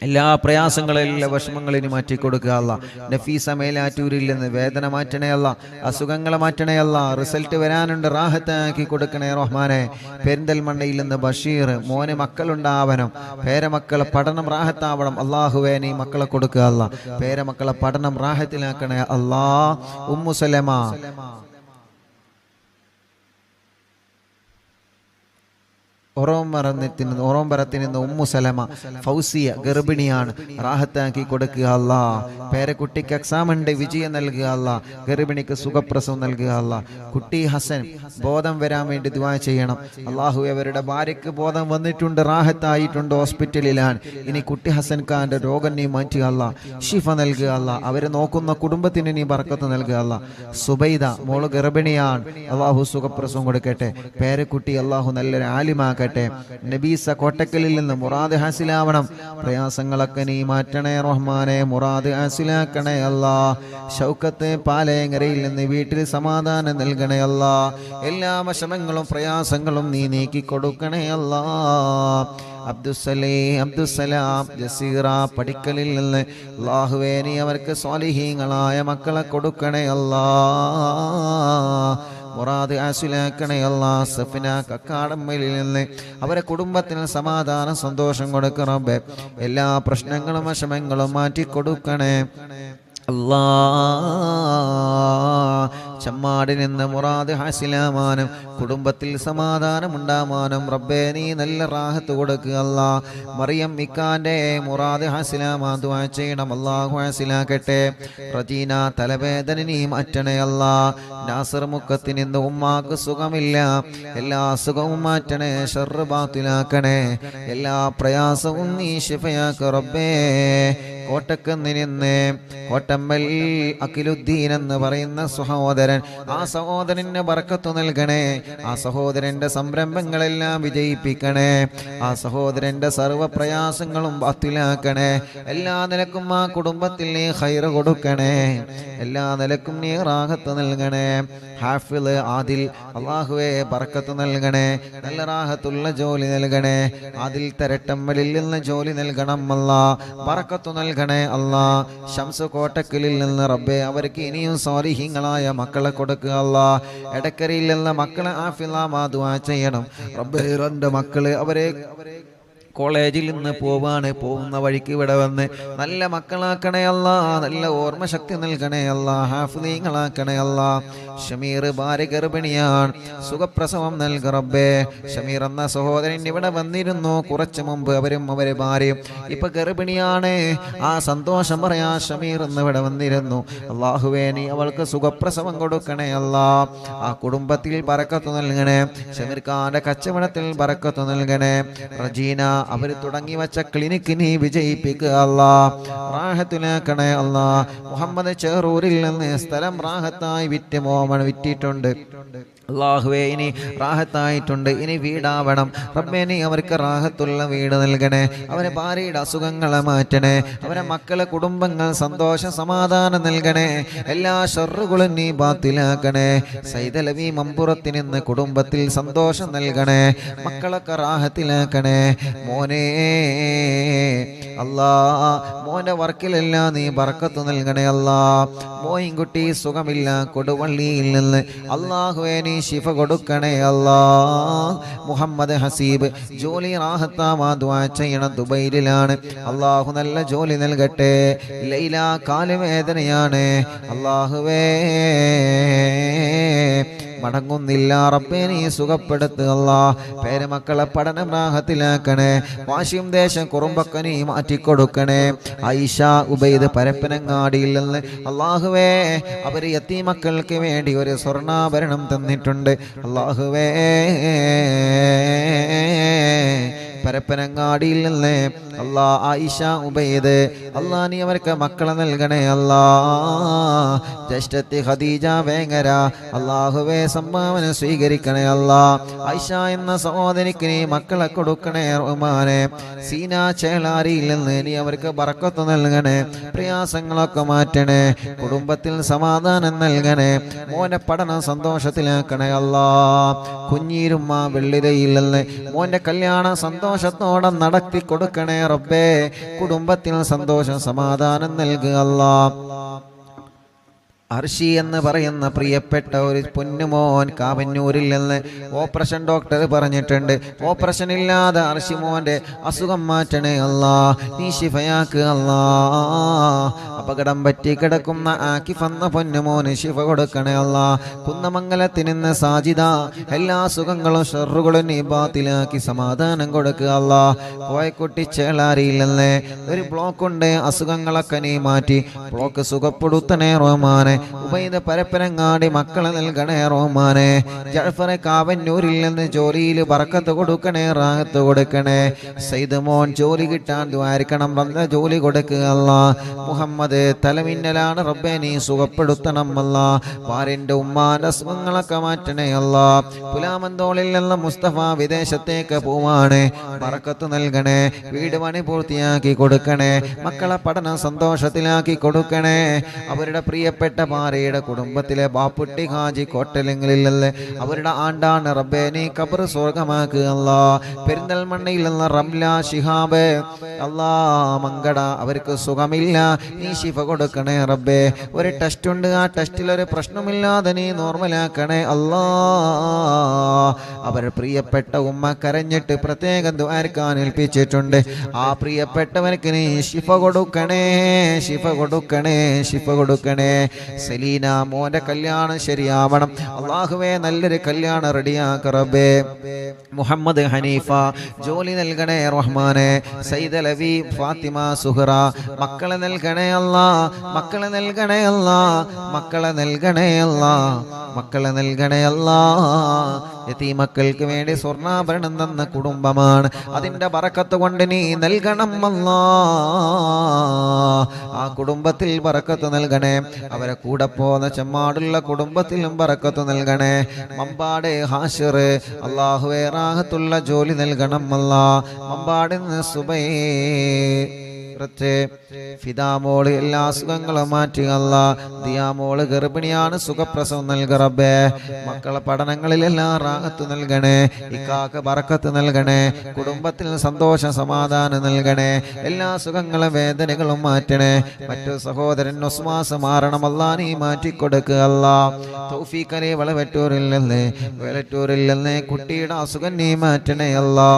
എല്ലാ പ്രയാസങ്ങളെല്ലാം വിഷമങ്ങളിന് മാറ്റിക്കൊടുക്കുക അല്ലാ. നഫീസ മേലാറ്റൂരിൽ നിന്ന് വേദന മാറ്റണേ അല്ലാ. അസുഖങ്ങളെ മാറ്റണേ അല്ലാ. റിസൾട്ട് വരാനുണ്ട്, റാഹത്താക്കി കൊടുക്കണേ റഹ്മാനെ. പെരിന്തൽമണ്ണയിൽ നിന്ന് ബഷീർ മോന് മക്കളുണ്ടാവണം, പേരമക്കളെ പഠനം റാഹത്താവണം. അള്ളാഹുവേ നീ മക്കളെ കൊടുക്കുക അല്ലാ. പേരമക്കളെ പഠനം റാഹത്തിലാക്കണേ അല്ലാ. ഉമ്മു സലമ ഒറോമ്പരത്തിൽ നിന്ന് ഉമ്മു സലമ ഫൗസിയ ഗർഭിണിയാണ്, റാഹത്താക്കി കൊടുക്കുക അല്ലാ. പേരക്കുട്ടിക്ക് എക്സാം ഉണ്ട്, വിജയം നൽകുക അല്ലാ. ഗർഭിണിക്ക് സുഖപ്രസവം നൽകുക അല്ലാ. കുട്ടി ഹസൻ ബോധം വരാൻ വേണ്ടി ദുആ ചെയ്യണം. അള്ളാഹു അവരുടെ ഭാര്യയ്ക്ക് ബോധം വന്നിട്ടുണ്ട്, റാഹത്തായിട്ടുണ്ട്, ഹോസ്പിറ്റലിലാണ്. ഇനി കുട്ടി ഹസൻ ഖാന്റെ രോഗം നീ മാറ്റുക അല്ലാ. ഷിഫ നൽകുക അല്ലാ. അവരെ നോക്കുന്ന കുടുംബത്തിന് നീ ബർക്കത്ത് നൽകുക അല്ലാ. സുബൈദ മോള് ഗർഭിണിയാണ്, അള്ളാഹു സുഖപ്രസവം കൊടുക്കട്ടെ. പേരക്കുട്ടി അള്ളാഹു നല്ലൊരു ആലിമാക്കട്ടെ. നബീസ കോട്ടക്കലിൽ നിന്ന് മുറാദ് ഹാസിലാവണം. പ്രയാസങ്ങളൊക്കെ നീ മാറ്റണേ റഹ്മാനെ. മുറാദ് ഹാസിലാക്കണേ അല്ലാ. ഷൗക്കത്ത് പാലയങ്ങരയിൽ നിന്ന് വീട്ടിൽ സമാധാനം നൽകണേ അല്ലാ. എല്ലാ വിഷമങ്ങളും പ്രയാസങ്ങളും നീ നീക്കി കൊടുക്കണേ അല്ലാ. അബ്ദുസലാം ജസീറ പടിക്കലിൽ നിന്ന് അല്ലാഹുവേ നീ അവർക്ക് സ്വാലിഹീങ്ങളായ മക്കളെ കൊടുക്കണേ അല്ലാ. മുറാദ് ഹാസിലാക്കണേ അല്ലാ. സഫിന കക്കാടമ്മയിൽ നിന്ന് അവരെ കുടുംബത്തിന് സമാധാനം സന്തോഷം കൊടുക്കണേ. എല്ലാ പ്രശ്നങ്ങളും വിഷമങ്ങളും മാറ്റി കൊടുക്കണേ. അല്ലാ ചമ്മാടിൽ നിന്ന് മുറാദ് ഹാസിലാമാനും കുടുംബത്തിൽ സമാധാനം ഉണ്ടാമാനും റബ്ബേ നീ നല്ല റാഹത്ത് കൊടുക്കുക അല്ലാ. മറിയം ഇക്കാന്റെ മുറാദ് ഹാസിലാമാൻ ദുആ ചെയ്യണം, അല്ലാഹു ഹാസിലാക്കട്ടെ. റജീന തലവേദന നീ മാറ്റണേ അല്ലാ. നാസർ മുക്കത്തിന് ഇന്ന് ഉമ്മാക്ക് സുഖമില്ല, എല്ലാ സുഖവും മാറ്റണേ, ഷർറ് ബാത്തിലാക്കണേ, എല്ലാ പ്രയാസവും നീ ശിഫയാക്ക് റബ്ബേ. കോട്ടക്കുന്നിന് കോട്ടമ്മൽ അഖിലുദ്ദീൻ എന്ന് പറയുന്ന സഹോദരൻ, ആ സഹോദരന് ബർക്കത്ത് നൽകണേ, ആ സഹോദരന്റെ സംരംഭങ്ങളെല്ലാം വിജയിപ്പിക്കണേ, ആ സഹോദരന്റെ സർവ്വ പ്രയാസങ്ങളും ബാത്തിലാക്കണേ. എല്ലാ നിലക്കും ആ കുടുംബത്തിൽ നീ ഖൈറ് കൊടുക്കണേ, എല്ലാ നിലക്കും നീ റാഹത്ത് നൽകണേ. ഹാഫിള് ആദിൽ അല്ലാഹുവേ ബർക്കത്ത് നൽകണേ, നല്ല റാഹത്തുള്ള ജോലി നൽകണേ. ആദിൽ തരട്ടമ്മലിൽ നിന്ന് ജോലി നൽകണം അല്ലാ, ബർക്കത്ത് നൽകണേ അല്ലാ. ശംസ് കോട്ടക്കലിൽ നിന്ന് റബ്ബേ അവർക്ക് ഇനിയും സ്വാലിഹീങ്ങളായ മക്കളെ കൊടുക്കുക അല്ലാ. എടക്കരയിൽ നിന്ന് മക്കളെ ആഫിളാമാ ദുആ ചെയ്യണം റബ്ബേ. രണ്ട് മക്കള് അവരെ കോളേജിൽ നിന്ന് പോകുന്ന വഴിക്ക് ഇവിടെ വന്ന് നല്ല മക്കളാക്കണേ അല്ലാ, നല്ല ഓർമ്മ ശക്തി നൽകണേ അല്ലാ, ഹാഫിളീങ്ങളാക്കണേ അല്ലാ. ഷമീർ ഭാര്യ ഗർഭിണിയാണ്, സുഖപ്രസവം നൽക റബ്ബേ. ഷമീർ എന്ന സഹോദരൻ ഇവിടെ വന്നിരുന്നു കുറച്ചു മുമ്പ്, അവരും അവരെ ഭാര്യയും ഇപ്പൊ ഗർഭിണിയാണ്. ആ സന്തോഷം പറയാ ഷമീർ എന്ന് ഇവിടെ വന്നിരുന്നു. അല്ലാഹുവേ നീ അവൾക്ക് സുഖപ്രസവം കൊടുക്കണേ അല്ലാ. ആ കുടുംബത്തിൽ ബറക്കത്ത് നൽകണേ, ഷമീർ ഖാന്റെ കച്ചവടത്തിൽ ബറക്കത്ത് നൽകണേ. റജീന അവർ തുടങ്ങി വെച്ച ക്ലിനിക്ക് നീ വിജയിപ്പിക്കുക അല്ലാ, റാഹത്തിലാക്കണേ അല്ലാ. മുഹമ്മദ് ചെറൂരിൽ നിന്ന് സ്ഥലം റാഹത്തായി വിറ്റിട്ടുണ്ട് അല്ലാഹുവേ, ഇനി റാഹത്തായിട്ടുണ്ട്, ഇനി വീടാവണം റബ്ബേ. നീ അവർക്ക് റാഹത്തുള്ള വീട് നൽകണേ, അവരെ ഭാര്യയുടെ അസുഖങ്ങളെ മാറ്റണേ, അവരെ മക്കളെ കുടുംബങ്ങൾ സന്തോഷ സമാധാനം നൽകണേ, എല്ലാ ഷർറുകളും നീ ബാത്തിലാക്കണേ. സൈദലവി മമ്പുറത്തിന് ഇന്ന് കുടുംബത്തിൽ സന്തോഷം നൽകണേ, മക്കളൊക്കെ റാഹത്തിലാക്കണേ. മോനെ അല്ലാ, മോന്റെ വർക്കിലെല്ലാം നീ ബർക്കത്ത് നൽകണേ അല്ലാ. മോയിൻകുട്ടി സുഖമില്ല കൊടുവള്ളിയിൽ നിന്ന്, അല്ലാഹുവേ നീ ശിഫ കൊടുക്കണേ അല്ലാ. മുഹമ്മദ് ഹസീബ് ജോലി റാഹത്താവാ ദുആ ചെയ്യണം, ദുബൈയിലാണ്, അല്ലാഹു നല്ല ജോലി നൽകട്ടെ. ലൈല കാലുവേദനയാണ്, അല്ലാഹുവേ മടങ്ങുന്നില്ല റബ്ബേ നീ സുഖപ്പെടുത്തുക അല്ലാ. പേരമക്കളെ പഠനം റാഹത്തിലാക്കണേ, വാശിയും ദേശം കുറുമ്പൊക്കെ നീ മാറ്റിക്കൊടുക്കണേ. ഐഷ ഉബൈദ് പരപ്പനങ്ങാടിയിൽ നിന്ന് അല്ലാഹുവേ അവര് യതീമക്കൾക്ക് വേണ്ടി ഒരു സ്വർണ്ണാഭരണം തന്നിട്ടുണ്ട്. അല്ലാഹുവേ പരപ്പനങ്ങാടിയിൽ നിന്ന് അല്ലാ ആയിഷ ഉബൈദ് അല്ലാ നീ അവർക്ക് മക്കളെ നൽകണേ അല്ലാ. ജ്യേഷ്ഠത്തി ഖദീജ വേങ്ങര അല്ലാഹുവേ സംഭാവന സ്വീകരിക്കണേ അല്ലാ. ആയിഷ എന്ന സഹോദരിക്ക് നീ മക്കളെ കൊടുക്കണേ റഹ്മാനെ. സീന ചേളാരിയിൽ നിന്ന് നീ അവർക്ക് ബർക്കത്ത് നൽകണേ, പ്രയാസങ്ങളൊക്കെ മാറ്റണേ, കുടുംബത്തിൽ സമാധാനം നൽകണേ, മോന്റെ പഠനം സന്തോഷത്തിലാക്കണേ അല്ലാ. കുഞ്ഞീരുമ്മ വെള്ളിരയിൽ നിന്ന് മോന്റെ കല്യാണം സന്തോഷത്തോടെ നടത്തി കൊടുക്കണേ റബ്ബേ. കുടുംബത്തിൽ സന്തോഷം സമാധാനം നൽകുക അല്ലാ. അർഷി എന്ന് പറയുന്ന പ്രിയപ്പെട്ട ഒരു പൊന്നുമോൻ കാവന്നൂരിൽ നിന്ന് ഓപ്പറേഷൻ ഡോക്ടർ പറഞ്ഞിട്ടുണ്ട്, ഓപ്പറേഷൻ ഇല്ലാതെ അർഷി മോന്റെ അസുഖം മാറ്റണേ അല്ലാ, നീ ശിഫയാക്ക് അല്ലാ. അപകടം പറ്റി കിടക്കുന്ന ആക്കിഫ് എന്ന പൊന്നുമോന് ശിഫ കൊടുക്കണേ അല്ലാ. കുന്നമംഗലത്തിൽ നിന്ന് സാജിദ എല്ലാ അസുഖങ്ങളും ഷർറുകളും നീ ബാത്തിലാക്കി സമാധാനം കൊടുക്കുക അല്ലാ. കോയക്കുട്ടി ചേളാരിയിൽ നിന്ന് ഒരു ബ്ലോക്ക് ഉണ്ട്, അസുഖങ്ങളൊക്കെ നീ മാറ്റി ബ്ലോക്ക് സുഖപ്പെടുത്തണേ റഹ്മാനെ. ഉബൈദ് പരപ്പനങ്ങാടി മക്കളെ നൽകണേ റഹ്മാനെ. ജഅഫർ കാവന്നൂരിൽ നിന്ന് ജോലിയിൽ ബർക്കത്ത് കൊടുക്കണേ, റാഹത്ത് കൊടുക്കണേ. സയ്യിദ് മോൻ ജോലി കിട്ടാൻ ദ്വാരിക്കണം, നല്ല ജോലി കൊടുക്കുക അല്ലാ. മുഹമ്മദ് തലമിന്നലാണ് റബ്ബേ നീ സുഖപ്പെടുത്തണം അല്ലാ. ഭാര്യന്റെ ഉമ്മാന്റെ അസുഖങ്ങളൊക്കെ മാറ്റണേ അല്ലാ. പുലാമന്തോളിൽ നിന്ന് മുസ്തഫ വിദേശത്തേക്ക് പോവാണ്, ബർക്കത്ത് നൽകണേ, വീട് പണി പൂർത്തിയാക്കി കൊടുക്കണേ, മക്കളെ പഠനം സന്തോഷത്തിലാക്കി കൊടുക്കണേ. അവരുടെ പ്രിയപ്പെട്ട ഭാര്യയുടെ കുടുംബത്തിലെ ബാപ്പുട്ടി ഹാജി കോട്ടലിങ്ങളിലല്ലേ അവരുടെ ആണ്ടാണ് റബ്ബേ നീ ഖബർ സ്വർഗമാക്കുക അല്ലാ. പെരിന്തൽമണ്ണയിൽ നിന്ന് റംല ശിഹാബ് അല്ലാ മങ്കട അവർക്ക് സുഖമില്ല, നീ ശിഫ കൊടുക്കണേ റബ്ബേ. ഒരു ടെസ്റ്റ് ഉണ്ട്, ആ ടെസ്റ്റിൽ ഒരു പ്രശ്നമില്ലാതെ നീ നോർമലാക്കണേ അല്ലാ. അവർ പ്രിയപ്പെട്ട ഉമ്മ കരഞ്ഞിട്ട് പ്രത്യേകം ദുആർക്കാൻ ഏൽപ്പിച്ചിട്ടുണ്ട്. ആ പ്രിയപ്പെട്ടവർക്ക് നീ ശിഫ കൊടുക്കണേ, ശിഫ കൊടുക്കണേ, ശിഫ കൊടുക്കണേ. സലീന മോന്റെ കല്യാണം ശരിയാവണം അല്ലാഹുവേ, നല്ലൊരു കല്യാണം റെഡിയാക്ക റബ്ബേ. മുഹമ്മദ് ഹനീഫ ജോലി നൽകണേ റഹ്മാനെ. സയ്യിദ് അലവി ഫാത്തിമ സുഹറ മക്കളെ നൽകണേ അല്ലാ, മക്കളെ നൽകണേ അല്ലാ, മക്കളെ നൽകണേ അല്ലാ, മക്കളെ നൽകണേ അല്ലാ. യതീമക്കൾക്ക് വേണ്ടി സ്വർണ്ണാഭരണം തന്ന കുടുംബമാണ്, അതിൻ്റെ ബറക്കത്ത് കൊണ്ട് നീ നൽകണം അല്ലാ. ആ കുടുംബത്തിൽ ബറക്കത്ത് നൽകണേ. അവരെ കൂടെ പോന്ന ചെമ്മാടുള്ള കുടുംബത്തിലും ബറക്കത്ത് നൽകണേ. മമ്പാട് ഹാഷിർ അല്ലാഹുവേ റാഹത്തുള്ള ജോലി നൽകണം അല്ലാ. മമ്പാടിന്ന് സുബൈ ഫിദാമോള് എല്ലാ അസുഖങ്ങളും മാറ്റുക അല്ലാ. ദിയാമോള് ഗർഭിണിയാണ്, സുഖപ്രസവം നൽക റബ്ബേ. മക്കളെ പഠനങ്ങളിലെല്ലാം റാഹത്ത് നൽകണേ. ഇക്കാക്ക് ബറക്കത്ത് നൽകണേ. കുടുംബത്തിൽ സന്തോഷം സമാധാനം നൽകണേ. എല്ലാ സുഖങ്ങളും വേദനകളും മാറ്റണേ. മറ്റു സഹോദരൻ ഉസ്മാസ് മാറണമല്ലാ, നീ മാറ്റിക്കൊടുക്കുക അല്ലാ. തൗഫീഖ് അലി വളവറ്റൂരിൽ നിന്ന് കുട്ടിയുടെ അസുഖം നീ മാറ്റണേ അല്ലാ.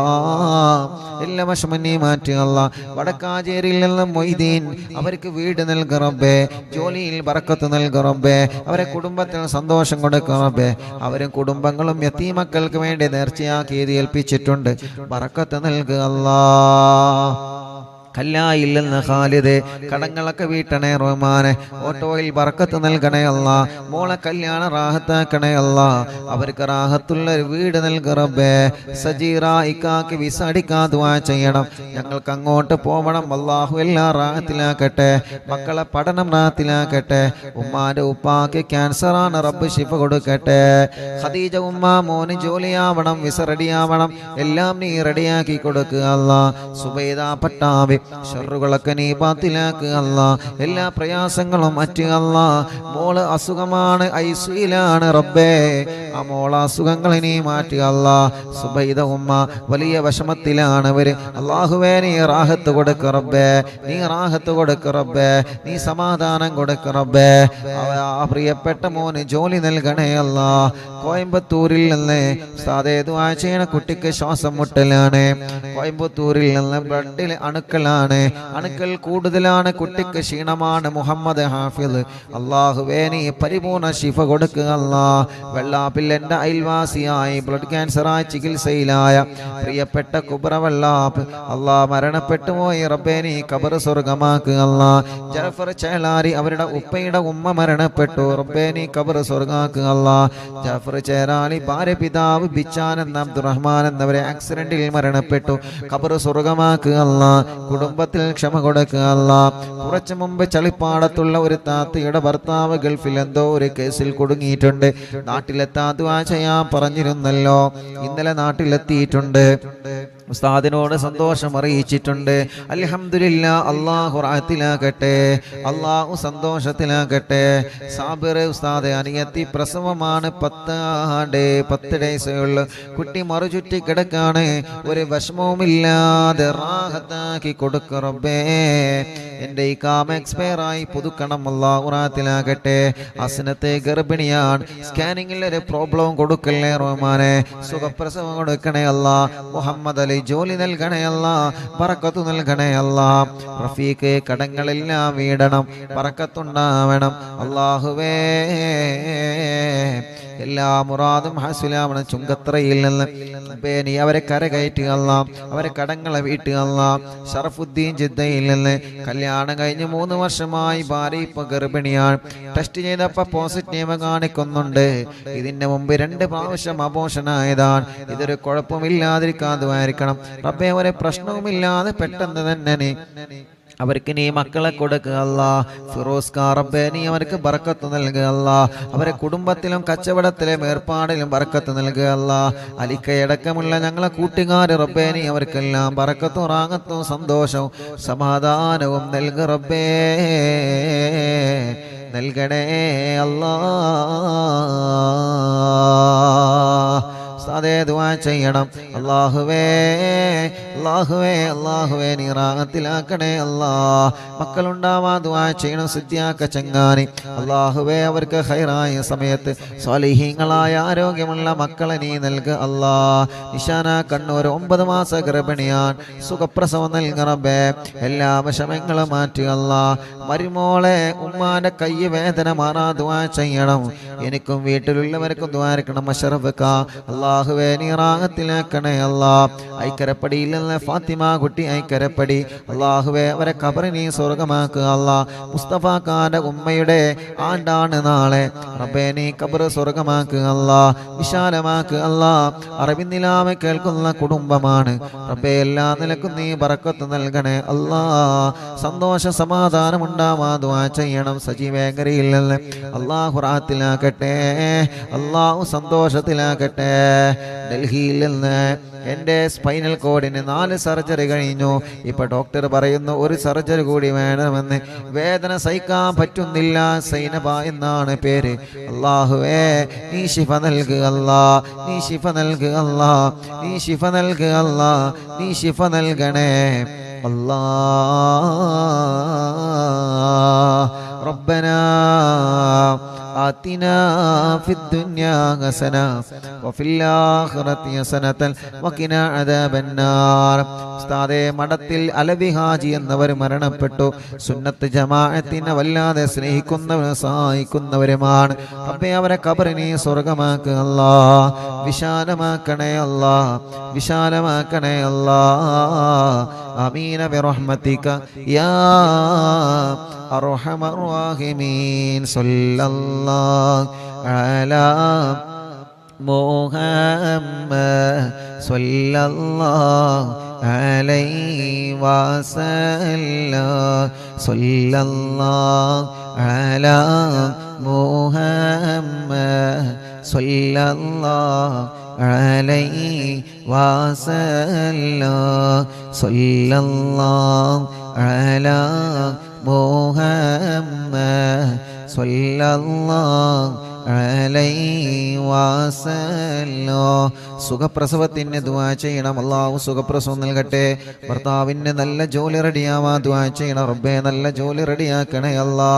എല്ലാ വിഷമം നീ മാറ്റുക അല്ലാ. വടക്കാഞ്ചേരി മൊയ്തീൻ അവർക്ക് വീട് നൽക റബ്ബേ. ജോലിയിൽ ബറക്കത്ത് നൽക റബ്ബേ. അവരെ കുടുംബത്തിൽ സന്തോഷം കൊടുക്ക റബ്ബേ. അവരും കുടുംബങ്ങളും യതീമക്കൾക്ക് വേണ്ടി നേർച്ചയാക്കി ഏൽപ്പിച്ചിട്ടുണ്ട്. ബറക്കത്ത് നൽകുക അല്ലാ. കല്ലായിൽ നിന്ന് ഖാലിദ് കടങ്ങളൊക്കെ വീട്ടണേ റഹ്മാനെ. ഓട്ടോയിൽ ബറക്കത്ത് നൽകണേ അല്ലാ. മോളെ കല്യാണ റാഹത്താക്കണേ അല്ലാ. അവർക്ക് റാഹത്തുള്ള ഒരു വീട് നൽക റബ്ബേ. സജീറ ഇക്കാക്ക് വിസ അടിക്കാൻ ദുആ ചെയ്യണം. ഞങ്ങൾക്ക് അങ്ങോട്ട് പോവണം അല്ലാഹു, എല്ലാം റാഹത്തിലാക്കട്ടെ. മക്കളെ പഠനം റാഹത്തിലാക്കട്ടെ. ഉമ്മാന്റെ ഉപ്പാക്ക് ക്യാൻസറാണ്, റബ്ബ് ശിഫ കൊടുക്കട്ടെ. ഖദീജ ഉമ്മ മോന് ജോലിയാവണം, വിസ റെഡിയാവണം, എല്ലാം നീ റെഡിയാക്കി കൊടുക്കുക അല്ലാ. സുബൈദ പട്ടാവി ഷർറുകളൊക്കെ നീ ബാത്തിലാക്കുക അല്ലാ. എല്ലാ പ്രയാസങ്ങളും മാറ്റുക അല്ലാ. മോള് അസുഖമാണ്, ഐസിയിലാണ് റബ്ബേ. ആ മോള അസുഖങ്ങൾ നീ മാറ്റുക അല്ലാ. സുബൈദ ഉമ്മ വലിയ വിഷമത്തിലാണ് അവര്. അല്ലാഹുവേ നീ റാഹത്ത് കൊടുക്ക റബ്ബേ, നീ റാഹത്ത് കൊടുക്ക റബ്ബേ, നീ സമാധാനം കൊടുക്ക റബ്ബേ. ആ പ്രിയപ്പെട്ട മോന് ജോലി നൽകണേ അല്ലാ. കോയമ്പത്തൂരിൽ നിന്ന് ദുആ ചെയ്യണ കുട്ടിക്ക് ശ്വാസം മുട്ടലാണ്. കോയമ്പത്തൂരിൽ നിന്ന് ബ്ലഡിൽ അണുക്കളാണ്, അണുക്കൾ കൂടുതലാണ്, കുട്ടിക്ക് ക്ഷീണമാണ്. മുഹമ്മദ് ഹാഫിദ് അല്ലാഹുവേ നീ പരിപൂർണ ശിഫ കൊടുക്കുക അല്ലാ. വെള്ളാപ്പിൽ എൻ്റെ അയൽവാസിയായി ബ്ലഡ് ക്യാൻസറായി ചികിത്സയിലായ പ്രിയപ്പെട്ട കുബ്ര വെള്ളാപ്പ് അല്ലാ മരണപ്പെട്ടു പോയി റബ്ബേ, നീ ഖബർ സ്വർഗമാക്കുക അല്ലാ. ജഅഫർ ചേലാരി അവരുടെ ഉപ്പയുടെ ഉമ്മ മരണപ്പെട്ടു റബ്ബേ, നീ ഖബർ സ്വർഗമാക്കുക അല്ലാ. ജഅഫർ ചേലാരി ഭാര്യ പിതാവ് ബിച്ചാൻ എന്ന അബ്ദുറഹ്മാൻ എന്നവരെ ആക്സിഡന്റിൽ മരണപ്പെട്ടു, ഖബർ സ്വർഗമാക്കുക അല്ലാ. കുടുംബത്തിൽ ക്ഷമ കൊടുക്കുക അല്ലാ. കുറച്ചു മുമ്പ് ചളിപ്പാടത്തുള്ള ഒരു താത്തയുടെ ഭർത്താവ് ഗൾഫിൽ എന്തോ ഒരു കേസിൽ കുടുങ്ങിയിട്ടുണ്ട്. നാട്ടിലെത്താൻ ദുആ ചെയ്യാൻ പറഞ്ഞിരുന്നല്ലോ, ഇന്നലെ നാട്ടിലെത്തിയിട്ടുണ്ട്. ഉസ്താദിനോട് സന്തോഷം അറിയിച്ചിട്ടുണ്ട്. അൽഹംദുലില്ലാ, അല്ലാഹു റാഹത്തിലാക്കട്ടെ, അല്ലാഹു സന്തോഷത്തിലാക്കട്ടെ. സാബിർ ഉസ്താദ് അനിയത്തി പ്രസവമാണ്, 10 ഡേയ്സേ ഉള്ളു. കുട്ടി മറുചുറ്റി കിടക്കാണ്, ഒരു വിഷമവുമില്ലാതെ റാഹത്താക്കി കൊടുക്ക റബ്ബേ. എൻ്റെ ഈ കാമ എക്സ്പയർ ആയി പുതുക്കണം, അല്ലാഹു റാഹത്തിലാക്കട്ടെ. അസ്നത്തെ ഗർഭിണിയാണ്, സ്കാനിങ്ങിൽ ഒരു പ്രോബ്ലം കൊടുക്കല്ലേ റഹ്മാനെ. സുഖപ്രസവം കൊടുക്കണേ അല്ലാ. മുഹമ്മദ് അലി ജോലി നൽകണേ അല്ലാ, ബറക്കത്ത് നൽകണേ അല്ലാ. റഫീഖ് കടങ്ങളെല്ലാം വീടണം, ബറക്കത്തുണ്ടാവണം അല്ലാഹുവേ. എല്ലാ മുറാദും ഹാസിലാവണം. ചുങ്കത്രയിൽ നിന്ന് നീ അവരെ കരകയറ്റുക അല്ലാ, അവരെ കടങ്ങളെ വീട്ടുക അല്ലാ. ഷറഫുദ്ദീൻ ജിദ്ദയിൽ നിന്ന് കല്യാണം കഴിഞ്ഞ് 3 വർഷമായി, ഭാര്യ ഇപ്പൊ ഗർഭിണിയാണ്. ടെസ്റ്റ് ചെയ്തപ്പോൾ പോസിറ്റീവ് കാണിക്കുന്നുണ്ട്. ഇതിന്റെ മുമ്പ് 2 പ്രാവശ്യം അബോഷനായതാണ്. ഇതൊരു കുഴപ്പമില്ലാതിരിക്കാതുമായിരിക്കണം റബ്ബേ. ഒരു പ്രശ്നവുമില്ലാതെ പെട്ടെന്ന് തന്നെ അവർക്ക് നീ മക്കളെ കൊടുക്കുക അല്ലാ. ഫിറോസ് കാ റബ്ബേ നീ അവർക്ക് ബറക്കത്ത് നൽകുക അല്ലാ. അവരെ കുടുംബത്തിലും കച്ചവടത്തിലും ഏർപ്പാടിലും ബറക്കത്ത് നൽകുക അല്ലാ. അലിക്കയടക്കമുള്ള ഞങ്ങളെ കൂട്ടുകാർ റബ്ബേ നീ അവർക്കെല്ലാം ബറക്കത്തും റാഹത്തും സന്തോഷവും സമാധാനവും നൽകുക റബ്ബേ. നൽകണേ അല്ലാ. അതേ ദുആ ചെയ്യണം. അല്ലാഹുവേ അല്ലാഹുവേ അല്ലാഹുവേ നീ റാഹത്തിലാക്കണേ അല്ലാ. മക്കളുണ്ടാവാ ദുആ ചെയ്യണം. സിദ്ധിയാക്ക ചങ്ങാനി അല്ലാഹുവേ അവർക്ക് ഖൈറായ സമയത്ത് സ്വാലിഹീങ്ങളായ ആരോഗ്യമുള്ള മക്കളെ നീ നൽക അല്ലാ. നിശാന കണ്ണൂർ 9 മാസ ഗർഭിണിയാൻ സുഖപ്രസവം നൽക റബ്ബേ. എല്ലാ വിഷമങ്ങളും മാറ്റുക അല്ലാ. മരുമോളെ ഉമ്മാന്റെ കൈ വേദന മാറാ ദുആ ചെയ്യണം. എനിക്കും വീട്ടിലുള്ളവർക്കും ദുആ ഇറക്കണം. മശറഫ്ക അല്ലാഹുവേ നീ റാഹത്തിലാക്കണേ അല്ലാ. ഐക്കരപ്പടിയിൽ നിന്ന് ഫാത്തിമ കുട്ടി ഐക്കരപ്പടി അല്ലാഹുവേ അവരെ ഖബറിനെ നീ സ്വർഗമാക്കുക അല്ലാ. മുസ്തഫ ഖാന്റെ ഉമ്മയുടെ ആണ്ടാണ് നാളെ റബ്ബേ നീ ഖബർ സ്വർഗമാക്കുക അല്ലാ. വിശാലമാക്കുക അല്ലാ. അറബിന്നിലാമ കേൾക്കുന്ന കുടുംബമാണ് റബ്ബേ. എല്ലാ നിലക്കും നീ ബറക്കത്ത് നൽകണേ അല്ലാ. സന്തോഷ സമാധാനം ഉണ്ടാവാ ദുആ ചെയ്യണം. സജീവേങ്കരയിൽ നിന്ന് അല്ലാഹു റാഹത്തിലാക്കട്ടെ. അല്ലാഹു സന്തോഷത്തിലാക്കട്ടെ. ഡൽഹിയിൽ നിന്ന് എൻ്റെ സ്പൈനൽ കോഡിന് 4 സർജറി കഴിഞ്ഞു. ഇപ്പൊ ഡോക്ടർ പറയുന്നു 1 സർജറി കൂടി വേണമെന്ന്. വേദന സഹിക്കാൻ പറ്റുന്നില്ല. സൈനബ എന്നാണ് പേര്. അല്ലാഹുവേ നീ ശിഫ നൽകുക അല്ലാ. നീ ശിഫ നൽകുക അല്ലാ. നീ ശിഫ നൽകുക അല്ലാ. നീ ശിഫ നൽകണേ അല്ലാ. റബ്ബനാ آتنا في الدنيا حسنة وفي الآخرة حسنة وقنا عذاب النار. ഉസ്താദേ മഠത്തിൽ അലവി ഹാജി എന്നവർ മരണപ്പെട്ടു. സുന്നത്ത് ജമാഅത്തിനെ വല്ലാതെ സ്നേഹിക്കുന്നവരും സഹായിക്കുന്നവരുമാണ് റബ്ബേ. അവരെ ഖബറിനെ സ്വർഗമാക്കുക അല്ലാ. വിശാലമാക്കണേ അല്ലാ. വിശാലമാക്കണേ അല്ലാ. ആമീന ബിറഹ്മതിക യാ അർഹമർ റഹീമീൻ. സല്ലല്ലാഹു അലാ മുഹമ്മദ് സല്ലല്ലാഹു അലൈഹി വസല്ലം. സല്ലല്ലാഹു അലാ മുഹമ്മദ് സല്ലല്ലാഹു അലൈഹി വസല്ലം. സല്ലല്ലാഹു അലാ മുഹമ്മദ് സല്ലല്ലാഹു അലൈഹി വസല്ലം. സുഖപ്രസവത്തിന് ദുആ ചെയ്യണം. അല്ലാഹു സുഖപ്രസവം നൽകട്ടെ. ഭർത്താവിന് നല്ല ജോലി റെഡിയാവാ ദുആ ചെയ്യണം റബ്ബേ. നല്ല ജോലി റെഡിയാക്കണേ അല്ലാ.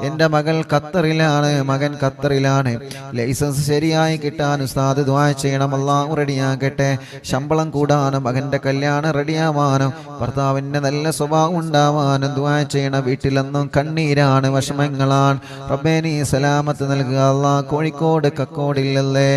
എൻ്റെ മകൾ ഖത്തറിലാണ്. മകൻ ഖത്തറിലാണ്. ലൈസൻസ് ശരിയായി കിട്ടാൻ ഉസ്താദ് ദുആ ചെയ്യണം. അല്ലാഹു റെഡിയാക്കട്ടെ. ശമ്പളം കൂടാനും മകൻ്റെ കല്യാണം റെഡിയാവാനും ഭർത്താവിന് നല്ല സ്വഭാവം ഉണ്ടാവാനും ദുആ ചെയ്യണം. വീട്ടിലെന്നും കണ്ണീരാണ്, വിഷമങ്ങളാണ് റബ്ബേ. നീ സലാമത്ത് നൽകുക അല്ലാ. കോഴിക്കോട് കക്കോടില്ലല്ലേ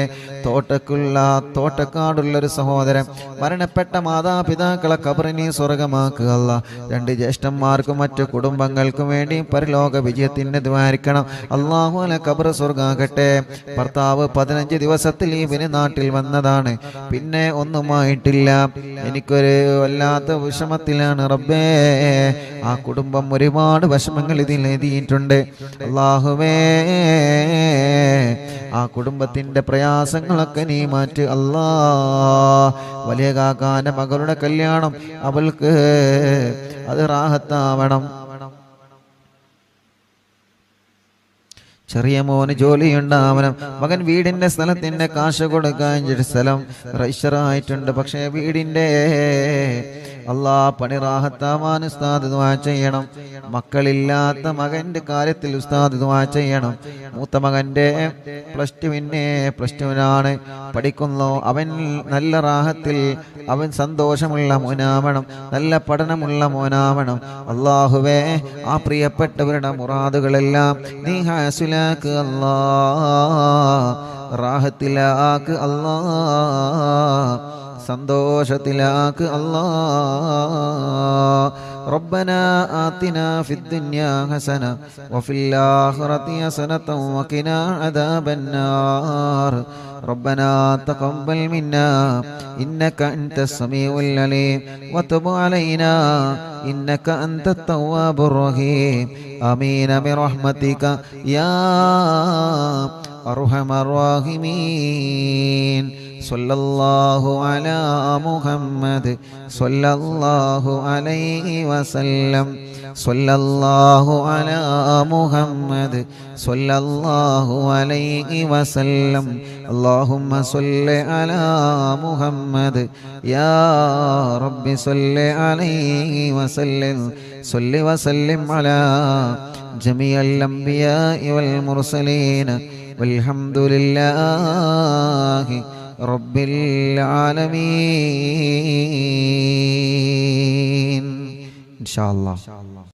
തോട്ടക്കാടുള്ളൊരു സഹോദരൻ മരണപ്പെട്ട മാതാപിതാക്കളെ ഖബറിനെ സ്വർഗമാക്കുക അല്ലാ. 2 ജ്യേഷ്ഠന്മാർക്കും മറ്റു കുടുംബങ്ങൾക്കും വേണ്ടി പരലോക വിജയത്തിന് ദ്വാരിക്കണം. അല്ലാഹു അല ഖബർ സ്വർഗാകട്ടെ. ഭർത്താവ് 15 ദിവസത്തിൽ ലീവിന് നാട്ടിൽ വന്നതാണ്. പിന്നെ ഒന്നുമായിട്ടില്ല. എനിക്കൊരു വല്ലാത്ത വിഷമത്തിലാണ് റബ്ബേ. ആ കുടുംബം ഒരുപാട് വിഷമങ്ങൾ ഇതിൽ എഴുതിയിട്ടുണ്ട്. അല്ലാഹുവേ ആ കുടുംബത്തിന്റെ പ്രയാസങ്ങളൊക്കെ നീ മാറ്റ് അല്ലാ. വലിയ കാക്കാന്റെ മകളുടെ കല്യാണം അവൾക്ക് അത് റാഹത്താവണം. ചെറിയ മോന് ജോലിയുണ്ടാവണം. മകൻ വീടിന്റെ സ്ഥലത്തിന്റെ കാശ് കൊടുക്കാൻ സ്ഥലം രജിസ്റ്ററായിട്ടുണ്ട്. പക്ഷേ വീടിന്റെ അല്ലാ പണി റാഹത്താവാൻ ഉസ്താദ് ദുആ ചെയ്യണം. മക്കളില്ലാത്ത മകന്റെ കാര്യത്തിൽ ഉസ്താദ് ദുആ ചെയ്യണം. മൂത്ത മകന്റെ പ്ലസ് ടുവിനാണ് പഠിക്കുന്നു. അവൻ നല്ല റാഹത്തിൽ അവൻ സന്തോഷമുള്ള മോനാവണം. നല്ല പഠനമുള്ള മോനാവണം. അല്ലാഹുവേ ആ പ്രിയപ്പെട്ടവരുടെ മുറാദുകളെല്ലാം നീ ഹാസിലാക്ക് അല്ലാ. റാഹത്തിലാക്ക് അല്ലാ. സന്തോഷത്തിലാക്ക് അല്ലാ. ربنا آتنا في الدنيا حسنة وفي الآخرة حسنة وقنا عذاب النار. ربنا تقبل منا إنك أنت السميع العليم وتب علينا إنك أنت التواب الرحيم. آمين برحمتك يا أرحم الراحمين. സ്വല്ലല്ലാഹു അലാ മുഹമ്മദ് സ്വല്ലല്ലാഹു അലൈഹി വസല്ലം സ്വല്ലല്ലാഹു അലാ മുഹമ്മദ് സ്വല്ലല്ലാഹു അലൈഹി വസല്ലം അല്ലാഹുമ്മ സ്വല്ലി അലാ മുഹമ്മദ് യാ റബ്ബി സ്വല്ലി അലൈഹി വസല്ലം സ്വല്ലി വസല്ലിം അലാ ജമീഅൽ അംബിയാഇ വൽ മുർസലീൻ വൽഹംദുലില്ലാഹി റബ്ബിൽ ആലമീൻ. ഇൻഷാ അല്ലാഹ്.